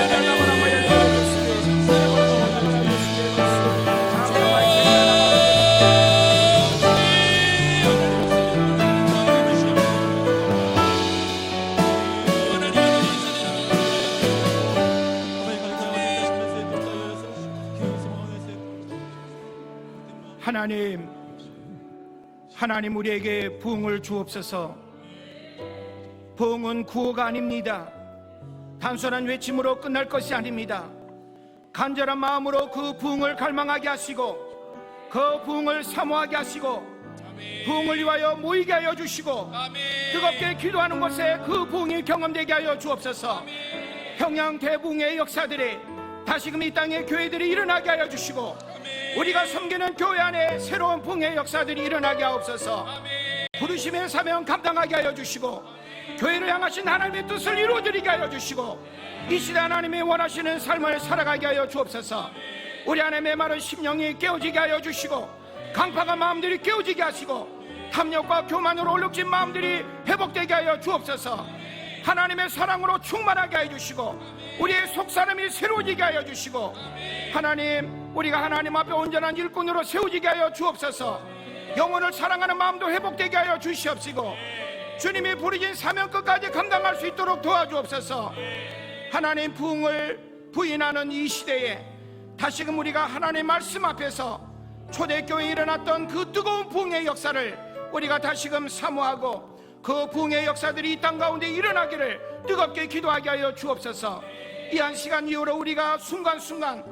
하나님 우리에게 부흥을 주옵소서. 부흥은 구호가 아닙니다. 단순한 외침으로 끝날 것이 아닙니다. 간절한 마음으로 그 부흥을 갈망하게 하시고 그 부흥을 사모하게 하시고 부흥을 위하여 모이게 하여 주시고 뜨겁게 기도하는 곳에 그 부흥이 경험되게 하여 주옵소서. 평양 대부흥의 역사들이 다시금 이 땅의 교회들이 일어나게 하여 주시고 우리가 섬기는 교회 안에 새로운 부흥의 역사들이 일어나게 하옵소서. 부르심의 사명 감당하게 하여 주시고 교회를 향하신 하나님의 뜻을 이루어드리게 하여 주시고 이 시대 하나님이 원하시는 삶을 살아가게 하여 주옵소서. 우리 안에 메마른 심령이 깨어지게 하여 주시고 강팍한 마음들이 깨어지게 하시고 탐욕과 교만으로 얼룩진 마음들이 회복되게 하여 주옵소서. 하나님의 사랑으로 충만하게 하여 주시고 우리의 속사람이 새로워지게 하여 주시고 하나님 우리가 하나님 앞에 온전한 일꾼으로 세워지게 하여 주옵소서. 영혼을 사랑하는 마음도 회복되게 하여 주시옵시고 주님이 부르신 사명 끝까지 감당할 수 있도록 도와주옵소서. 하나님 부흥을 부인하는 이 시대에 다시금 우리가 하나님의 말씀 앞에서 초대교회에 일어났던 그 뜨거운 부흥의 역사를 우리가 다시금 사모하고 그 부흥의 역사들이 이 땅 가운데 일어나기를 뜨겁게 기도하게 하여 주옵소서. 이 한 시간 이후로 우리가 순간순간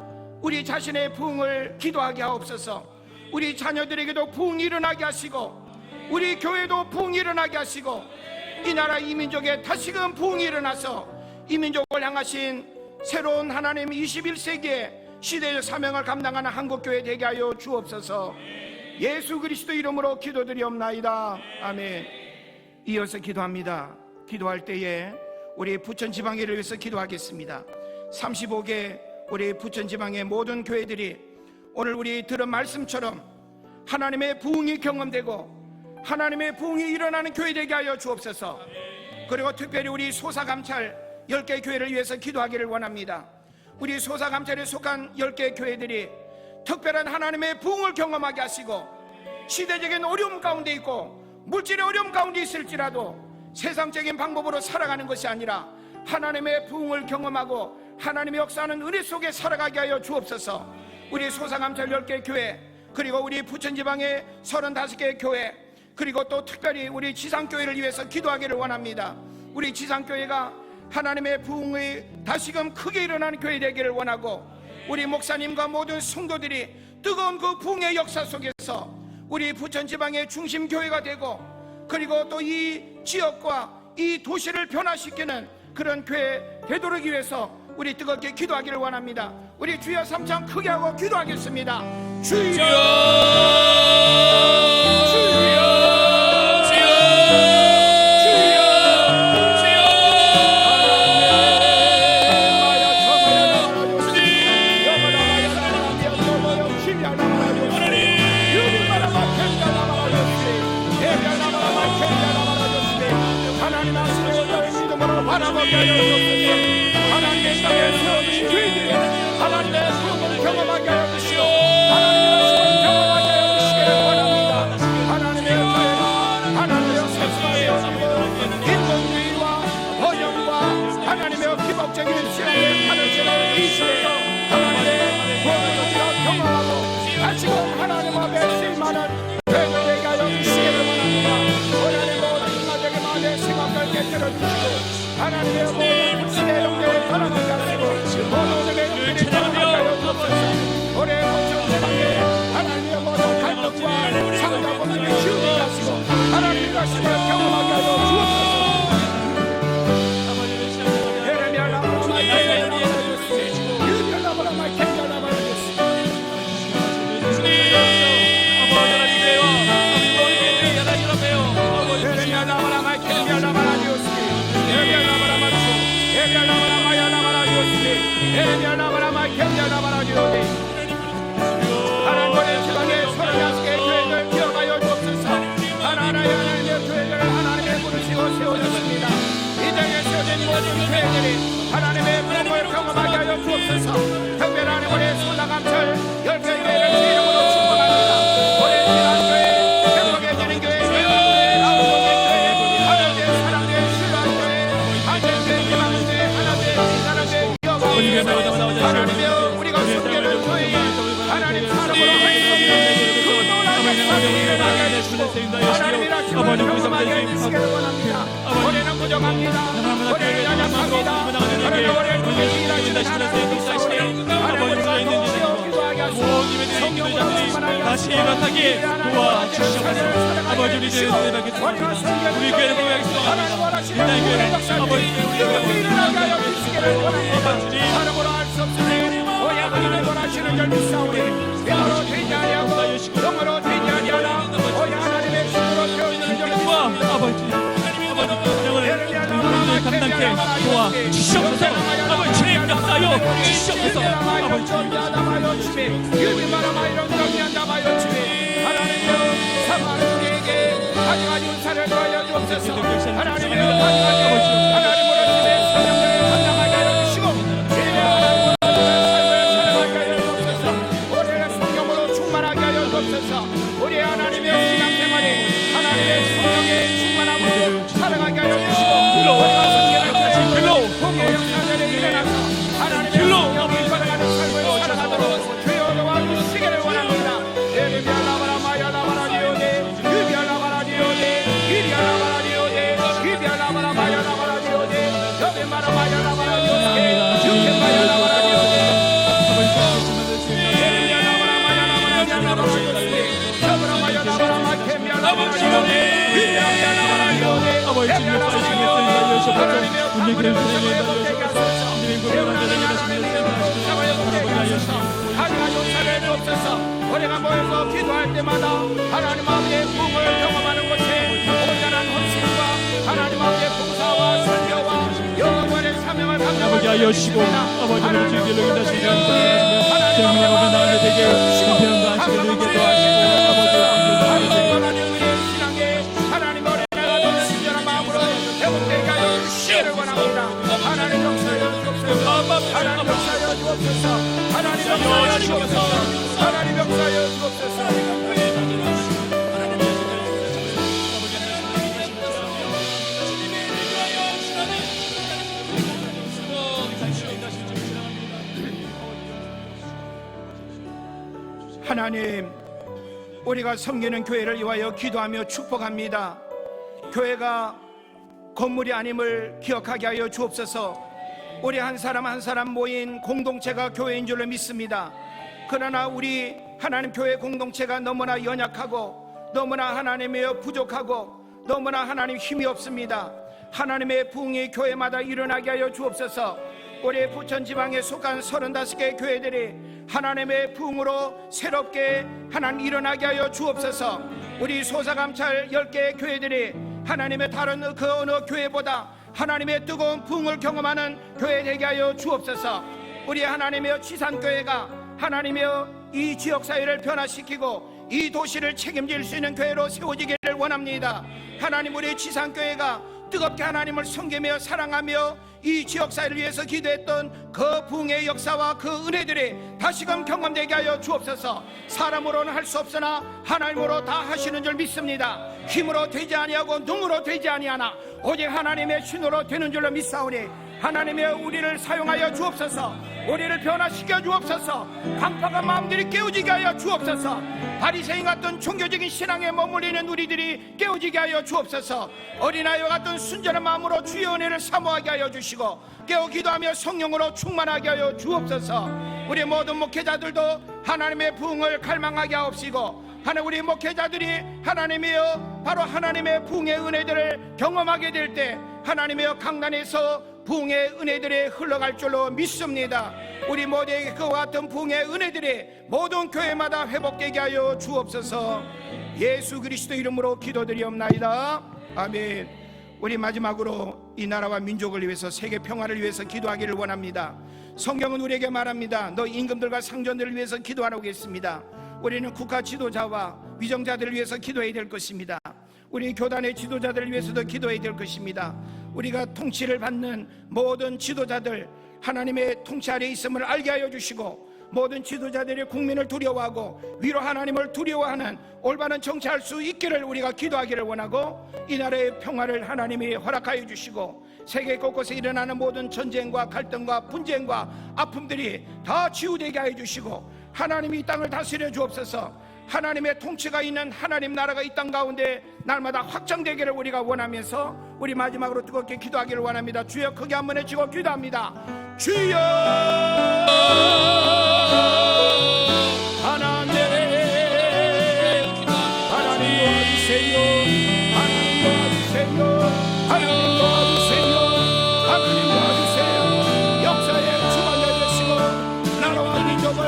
우리 자신의 부흥을 기도하게 하옵소서. 우리 자녀들에게도 부흥이 일어나게 하시고 우리 교회도 부흥이 일어나게 하시고 이 나라 이 민족에 다시금 부흥이 일어나서 이 민족을 향하신 새로운 하나님 21세기의 시대의 사명을 감당하는 한국교회 되게 하여 주옵소서. 예수 그리스도 이름으로 기도드리옵나이다. 아멘. 이어서 기도합니다. 기도할 때에 우리 부천지방회를 위해서 기도하겠습니다. 35개 우리 부천지방의 모든 교회들이 오늘 우리 들은 말씀처럼 하나님의 부흥이 경험되고 하나님의 부흥이 일어나는 교회 되게 하여 주옵소서. 그리고 특별히 우리 소사감찰 10개 교회를 위해서 기도하기를 원합니다. 우리 소사감찰에 속한 10개 교회들이 특별한 하나님의 부흥을 경험하게 하시고 시대적인 어려움 가운데 있고 물질의 어려움 가운데 있을지라도 세상적인 방법으로 살아가는 것이 아니라 하나님의 부흥을 경험하고 하나님의 역사하는 은혜 속에 살아가게 하여 주옵소서. 우리 소사감찰 10개 교회 그리고 우리 부천지방의 35개 교회 그리고 또 특별히 우리 지상교회를 위해서 기도하기를 원합니다. 우리 지상교회가 하나님의 부흥이 다시금 크게 일어나는 교회 되기를 원하고 우리 목사님과 모든 성도들이 뜨거운 그 부흥의 역사 속에서 우리 부천지방의 중심교회가 되고 그리고 또 이 지역과 이 도시를 변화시키는 그런 교회 되도록 위해서 우리 뜨겁게 기도하기를 원합니다. 우리 주여 3참 크게 하고 기도하겠습니다. 주여 경험하게 하여 주옵소서. 하나님의 땅에 세워진 교회들이 하나님의 부흥을 경험하게 하여 주시고 하나님의 말씀을 경험하게 하여 주시기를 원합니다. 하나님의 교회가 하나님의 세상에 인본주의와 번영과 하나님의 기복적인 시험에 가르치는 이 시대에 하나님의 부흥을 경험하고 다시금 하나님 앞에 쓰임하는 교회가 되게 하여 주시기를 원합니다. 하나님 모든 인간적인 마음의 생각을 깨뜨려 주시고 하나님의 모든 시대 영대에 변화하게 하시고 모든 영들이 변화하게 하여 주옵소서. 올해 모든 세상에 하나님의 모든 갈등과 상자분들이 지우게 하시고 하나님의 말씀을 경험하게 하여 주옵소서. 하나님의 지방에 서른다섯개 교회를 기억하여 주옵소서. 하나님의 교회를 하나님의 부르시고 세워주십니다. 이 땅에 세워진 모든 교회들이 하나님의 부흥을 경험하게 하여 주옵소서. 특별한 올해 소나감철 10개 교회를 주 이름으로 축복합니다. 올해 지난교회 행복의 되는 교회 아우성의 교회 하나님의 사랑교회 신랑교회 안전교회 희망교회 하나님의 인사랑교회 기업교회 하나님의 우리가 섬기는 교회 하나님 사랑으로 하시옵소서. 그 놀라운 역사를 일어나게 해주시고 하나님의 아침을 경험하게 해주시기를 원합니다. 올해는 부족합니다. 올해는 연약합니다. 하나님 올해는 누구에게 일하시는 하나님 역사시네 하나님 우리가 기도하게 하시고 성령으로 충만하게 다시 일어나게 도와주시옵소서. 아버지 우리 교회를 받겠습니다. 우리 교회를 보호하겠습니다. 하나님 원하시는 우리의 역사를 이렇게 일어나게 하여 주시기를 원합니다. 사람으로 할 수 없으니 오야 하나님 원하시는 열미 싸우리 영으로 되지 아니하고 영으로 되지 아니하나 오야 하나님의 신으로 태워주는 열미 우리를 감당케 도와주시옵소서. 아버지 주님 역사여 주시옵소서. 아버지 하나님의 사랑하는 우리에게 가지가지 은사를 더하여 주옵소서. 하나님의 하나님으로 집에 사명을 감당하게 하여 주시고 하나님의 삶을 살아가게 하여 주옵소서. 올해 성령으로 충만하게 하여 주옵소서. 우리 하나님의 신앙생활이 하나님의 성령의 충만함으로 살아가게 하여 주시고 우리가 성령을 가지고 공의 역사들에 일어나서 하나님의 성령이 걸어가는 삶을 살아가도록 주여 도와주시기를 원합니다. 우리가 모여서 기도할 때마다 하나님 아버지의 부흥을 경험하는 것에 온전한 헌신과 하나님 아버지의 봉사와 설교와 영원의 사명을 감당하게 하여 주시고 아버지를 주님께 여기다 주시옵소서. 정말 아버지 나가게 되게 형편과 안식을 누리게 도와주시고 하나님 우리의 신앙에 하나님 어린애가 더 신전한 마음으로 회복되게 하여 주시기를 원합니다. 하나님 역사여 주옵소서. 하나님 역사여 주옵소서. 하나님 역사여 주옵소서. 하나님 역사여 주옵소서. 하나님, 우리가 섬기는 교회를 위하여 기도하며 축복합니다. 교회가 건물이 아님을 기억하게 하여 주옵소서. 우리 한 사람 한 사람 모인 공동체가 교회인 줄로 믿습니다. 그러나 우리 하나님 교회 공동체가 너무나 연약하고 너무나 하나님이여 부족하고 너무나 하나님 힘이 없습니다. 하나님의 부흥이 교회마다 일어나게 하여 주옵소서. 우리 부천 지방에 속한 35개 교회들이 하나님의 부흥으로 새롭게 하나님 일어나게 하여 주옵소서. 우리 소사감찰 10개의 교회들이 하나님의 다른 그 어느 교회보다 하나님의 뜨거운 부흥을 경험하는 교회 되게 하여 주옵소서. 우리 하나님의 지산교회가 하나님의 이 지역사회를 변화시키고 이 도시를 책임질 수 있는 교회로 세워지기를 원합니다. 하나님, 우리 지산교회가 뜨겁게 하나님을 섬기며 사랑하며 이 지역사회를 위해서 기도했던 그 부흥의 역사와 그 은혜들이 다시금 경험되게 하여 주옵소서. 사람으로는 할 수 없으나 하나님으로 다 하시는 줄 믿습니다. 힘으로 되지 아니하고 능으로 되지 아니하나 오직 하나님의 신으로 되는 줄로 믿사오니 하나님의 우리를 사용하여 주옵소서. 우리를 변화시켜 주옵소서. 강팍한 마음들이 깨어지게 하여 주옵소서. 바리새인 같은 종교적인 신앙에 머물리는 우리들이 깨어지게 하여 주옵소서. 어린아이와 같은 순전한 마음으로 주의 은혜를 사모하게 하여 주시고 깨어 기도하며 성령으로 충만하게 하여 주옵소서. 우리 모든 목회자들도 하나님의 부흥을 갈망하게 하옵시고 하나님 우리 목회자들이 하나님이여 바로 하나님의 부흥의 은혜들을 경험하게 될 때 하나님이여 강단에서 부흥의 은혜들이 흘러갈 줄로 믿습니다. 우리 모두에게 그와 같은 부흥의 은혜들이 모든 교회마다 회복되게 하여 주옵소서. 예수 그리스도 이름으로 기도드리옵나이다. 아멘. 우리 마지막으로 이 나라와 민족을 위해서 세계 평화를 위해서 기도하기를 원합니다. 성경은 우리에게 말합니다. 너 임금들과 상전들을 위해서 기도하라고 했습니다. 우리는 국가 지도자와 위정자들을 위해서 기도해야 될 것입니다. 우리 교단의 지도자들을 위해서도 기도해야 될 것입니다. 우리가 통치를 받는 모든 지도자들 하나님의 통치 아래에 있음을 알게 하여 주시고 모든 지도자들이 국민을 두려워하고 위로 하나님을 두려워하는 올바른 정치할 수 있기를 우리가 기도하기를 원하고 이 나라의 평화를 하나님이 허락하여 주시고 세계 곳곳에 일어나는 모든 전쟁과 갈등과 분쟁과 아픔들이 다 치유되게 하여 주시고 하나님이 이 땅을 다스려 주옵소서. 하나님의 통치가 있는 하나님 나라가 이 땅 가운데 날마다 확장되기를 우리가 원하면서 우리 마지막으로 뜨겁게 기도하기를 원합니다. 주여 크게 한번 외치고 기도합니다. 주여 하나님 도와주세요. 하나님 도와주세요. 하나님 도와주세요. 하나님 도와주세요. 역사의 주관자 되시고 나라와 민족을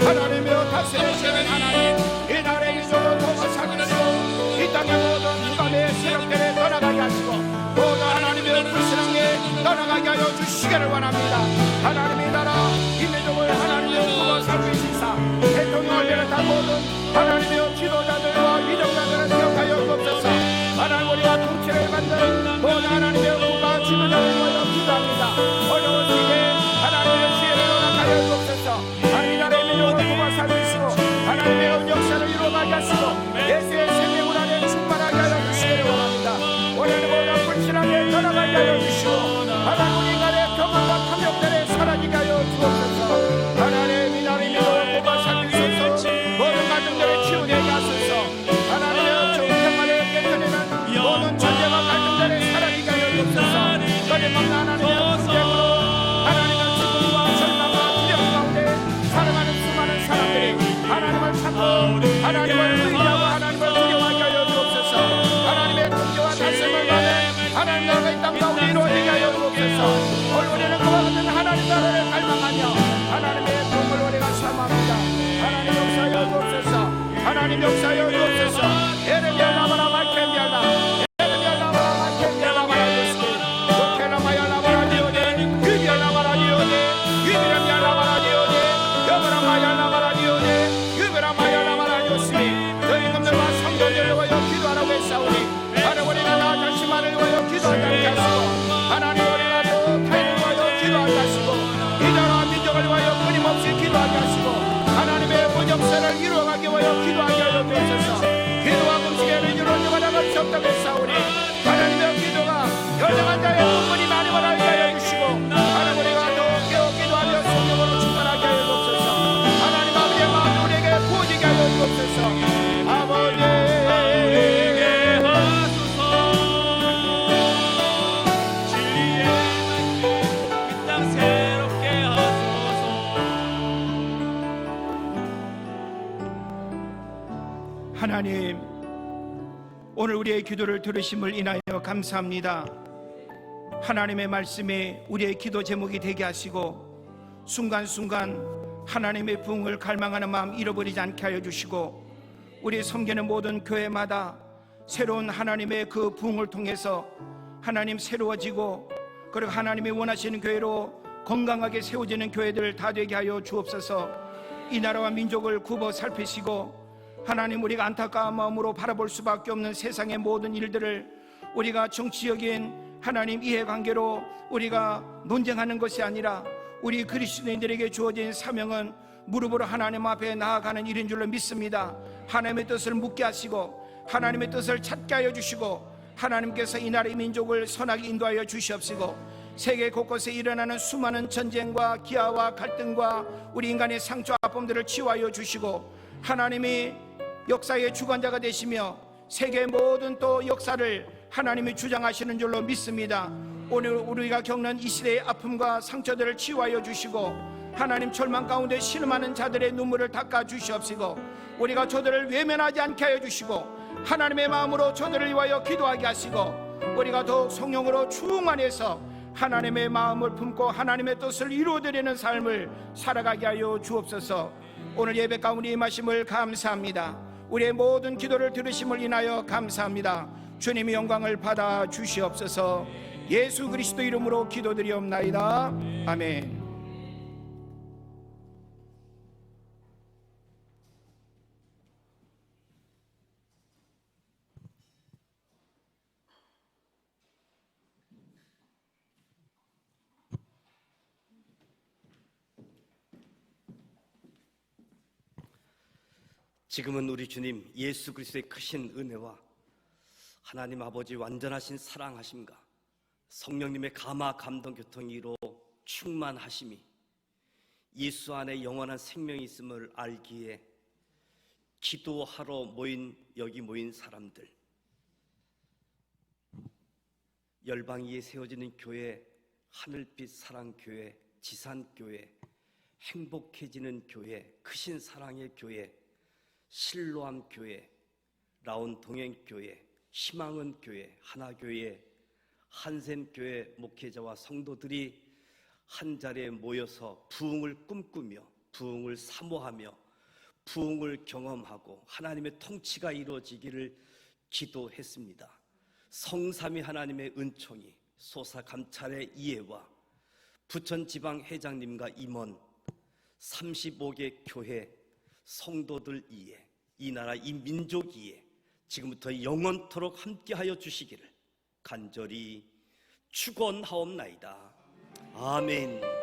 하나님이여 다스리시는 하나님 이 나라의 민족을 보호하시고 이 땅의 모든 흑암의 세력들에 떠나가게 하시고 모든 하나님의 불신앙에 떠나가게 하여 주시기를 원합니다. 하나님의 나라 이 민족을 하나님의 보호 살피시사 대통령을 비롯한 모든 하나님의 지도자들과 위정자들을 기억하여 주옵소서. 하나님 우리가 통치를 받는 모든 하나님의 국가 지도자를 위하여 기도합니다. 어려운 시기에 하나님의 지혜를 허락하여 주옵소서. 하나님 나라의 민족을 보호 살피시고 하나님의 역사를 이루어가게 하시고 예수의 생명을 안에 충만하게 하여 주시기를 원합니다. 우리는 모든 불신앙에 떠나가게 하여 주시고 하나님 우리 인간의 평안과 탐욕들에 사라지게 하여 주옵소서. 하나님 이 나라의 민족을 보호 살피소서. 모든 가정들을 치유되게 하소서. 하나님의 평화를 깨뜨리는 모든 전쟁과 갈등들에 사라지게 하여 주옵소서. 거짓말과 하나님의 분쟁으로 하나님의 죽음과 절망과 두려움 가운데 살아가는 수많은 사람들이 하나님을 찾고 하나님을 의지하고 하나님을 두려워하게 하여 주옵소서. 하나님의 통치와 다스림을 받는 하나님 나라가 이 땅 가운데 이루어지게 하여 주옵소서. 오늘 우리는 그와 같은 하나님 나라를 갈망하며 하나님의 도움을 우리가 사모합니다. 하나님 역사하여 주옵소서. 하나님 역사하여 주옵소서. 에르미야 나바라 마이켄비알라 에르미야 나바라 마이켄비알라 마라주스키 도케나 마야 나바라 디오데 유비야 나바라 디오데 유비야 나바라 디오데 여바라 마야 나바라 디오데 유비라 마야 나바라 디오스미 너희 임금들과 성도들을 위하여 기도하라고 했사오니 하나님 우리가 나 자신만을 위하여 기도하게 하시고 하나님 우리가 또 타인을 위하여 기도하게 하시고 이 나라 민족을 위하여 끊임없이 기도하게 하시고 하나님의 본역사를 이루어가기 위하여 기도하게 하여 주옵소서. 기도와 금식에는 이루어지고 나갈 수 없다고 했사오니 하나님의 기도가 열정한 자의 분분이 많이 받아게 하여 주시고 하나님 우리가 또 깨어 기도하며 성령으로 충만하게 하여 주옵소서. 하나님 아버지의 마음이 우리에게 부어지게 하여 주옵소서. 아버지 하나님 오늘 우리의 기도를 들으심을 인하여 감사합니다. 하나님의 말씀이 우리의 기도 제목이 되게 하시고 순간순간 하나님의 부흥을 갈망하는 마음 잃어버리지 않게 하여 주시고 우리 섬기는 모든 교회마다 새로운 하나님의 그 부흥을 통해서 하나님 새로워지고 그리고 하나님이 원하시는 교회로 건강하게 세워지는 교회들 다 되게 하여 주옵소서. 이 나라와 민족을 굽어 살피시고 하나님 우리가 안타까운 마음으로 바라볼 수밖에 없는 세상의 모든 일들을 우리가 정치적인 하나님 이해관계로 우리가 논쟁하는 것이 아니라 우리 그리스도인들에게 주어진 사명은 무릎으로 하나님 앞에 나아가는 일인 줄로 믿습니다. 하나님의 뜻을 묻게 하시고 하나님의 뜻을 찾게 하여 주시고 하나님께서 이 나라의 민족을 선하게 인도하여 주시옵시고 세계 곳곳에 일어나는 수많은 전쟁과 기아와 갈등과 우리 인간의 상처 아픔들을 치유하여 주시고 하나님이 역사의 주관자가 되시며 세계의 모든 또 역사를 하나님이 주장하시는 줄로 믿습니다. 오늘 우리가 겪는 이 시대의 아픔과 상처들을 치유하여 주시고 하나님 절망 가운데 신음하는 자들의 눈물을 닦아 주시옵시고 우리가 저들을 외면하지 않게 하여 주시고 하나님의 마음으로 저들을 위하여 기도하게 하시고 우리가 더욱 성령으로 충만해서 하나님의 마음을 품고 하나님의 뜻을 이루어드리는 삶을 살아가게 하여 주옵소서. 오늘 예배 가운데 임하심을 감사합니다. 우리의 모든 기도를 들으심을 인하여 감사합니다. 주님의 영광을 받아 주시옵소서. 예수 그리스도 이름으로 기도드리옵나이다. 아멘. 지금은 우리 주님 예수 그리스도의 크신 은혜와 하나님 아버지 완전하신 사랑하심과 성령님의 감화 감동 교통이로 충만하심이 예수 안에 영원한 생명이 있음을 알기에 기도하러 여기 모인 사람들, 열방 위에 세워지는 교회, 하늘빛 사랑교회, 지산교회, 행복해지는 교회, 크신 사랑의 교회, 실로암 교회, 라온 동행교회, 희망은 교회, 하나교회, 한샘교회 목회자와 성도들이 한자리에 모여서 부흥을 꿈꾸며 부흥을 사모하며 부흥을 경험하고 하나님의 통치가 이루어지기를 기도했습니다. 성삼위 하나님의 은총이 소사감찰의 이해와 부천지방 회장님과 임원 35개 교회 성도들 이해, 이 나라 이 민족 이해 지금부터 영원토록 함께하여 주시기를 간절히 축원하옵나이다. 아멘.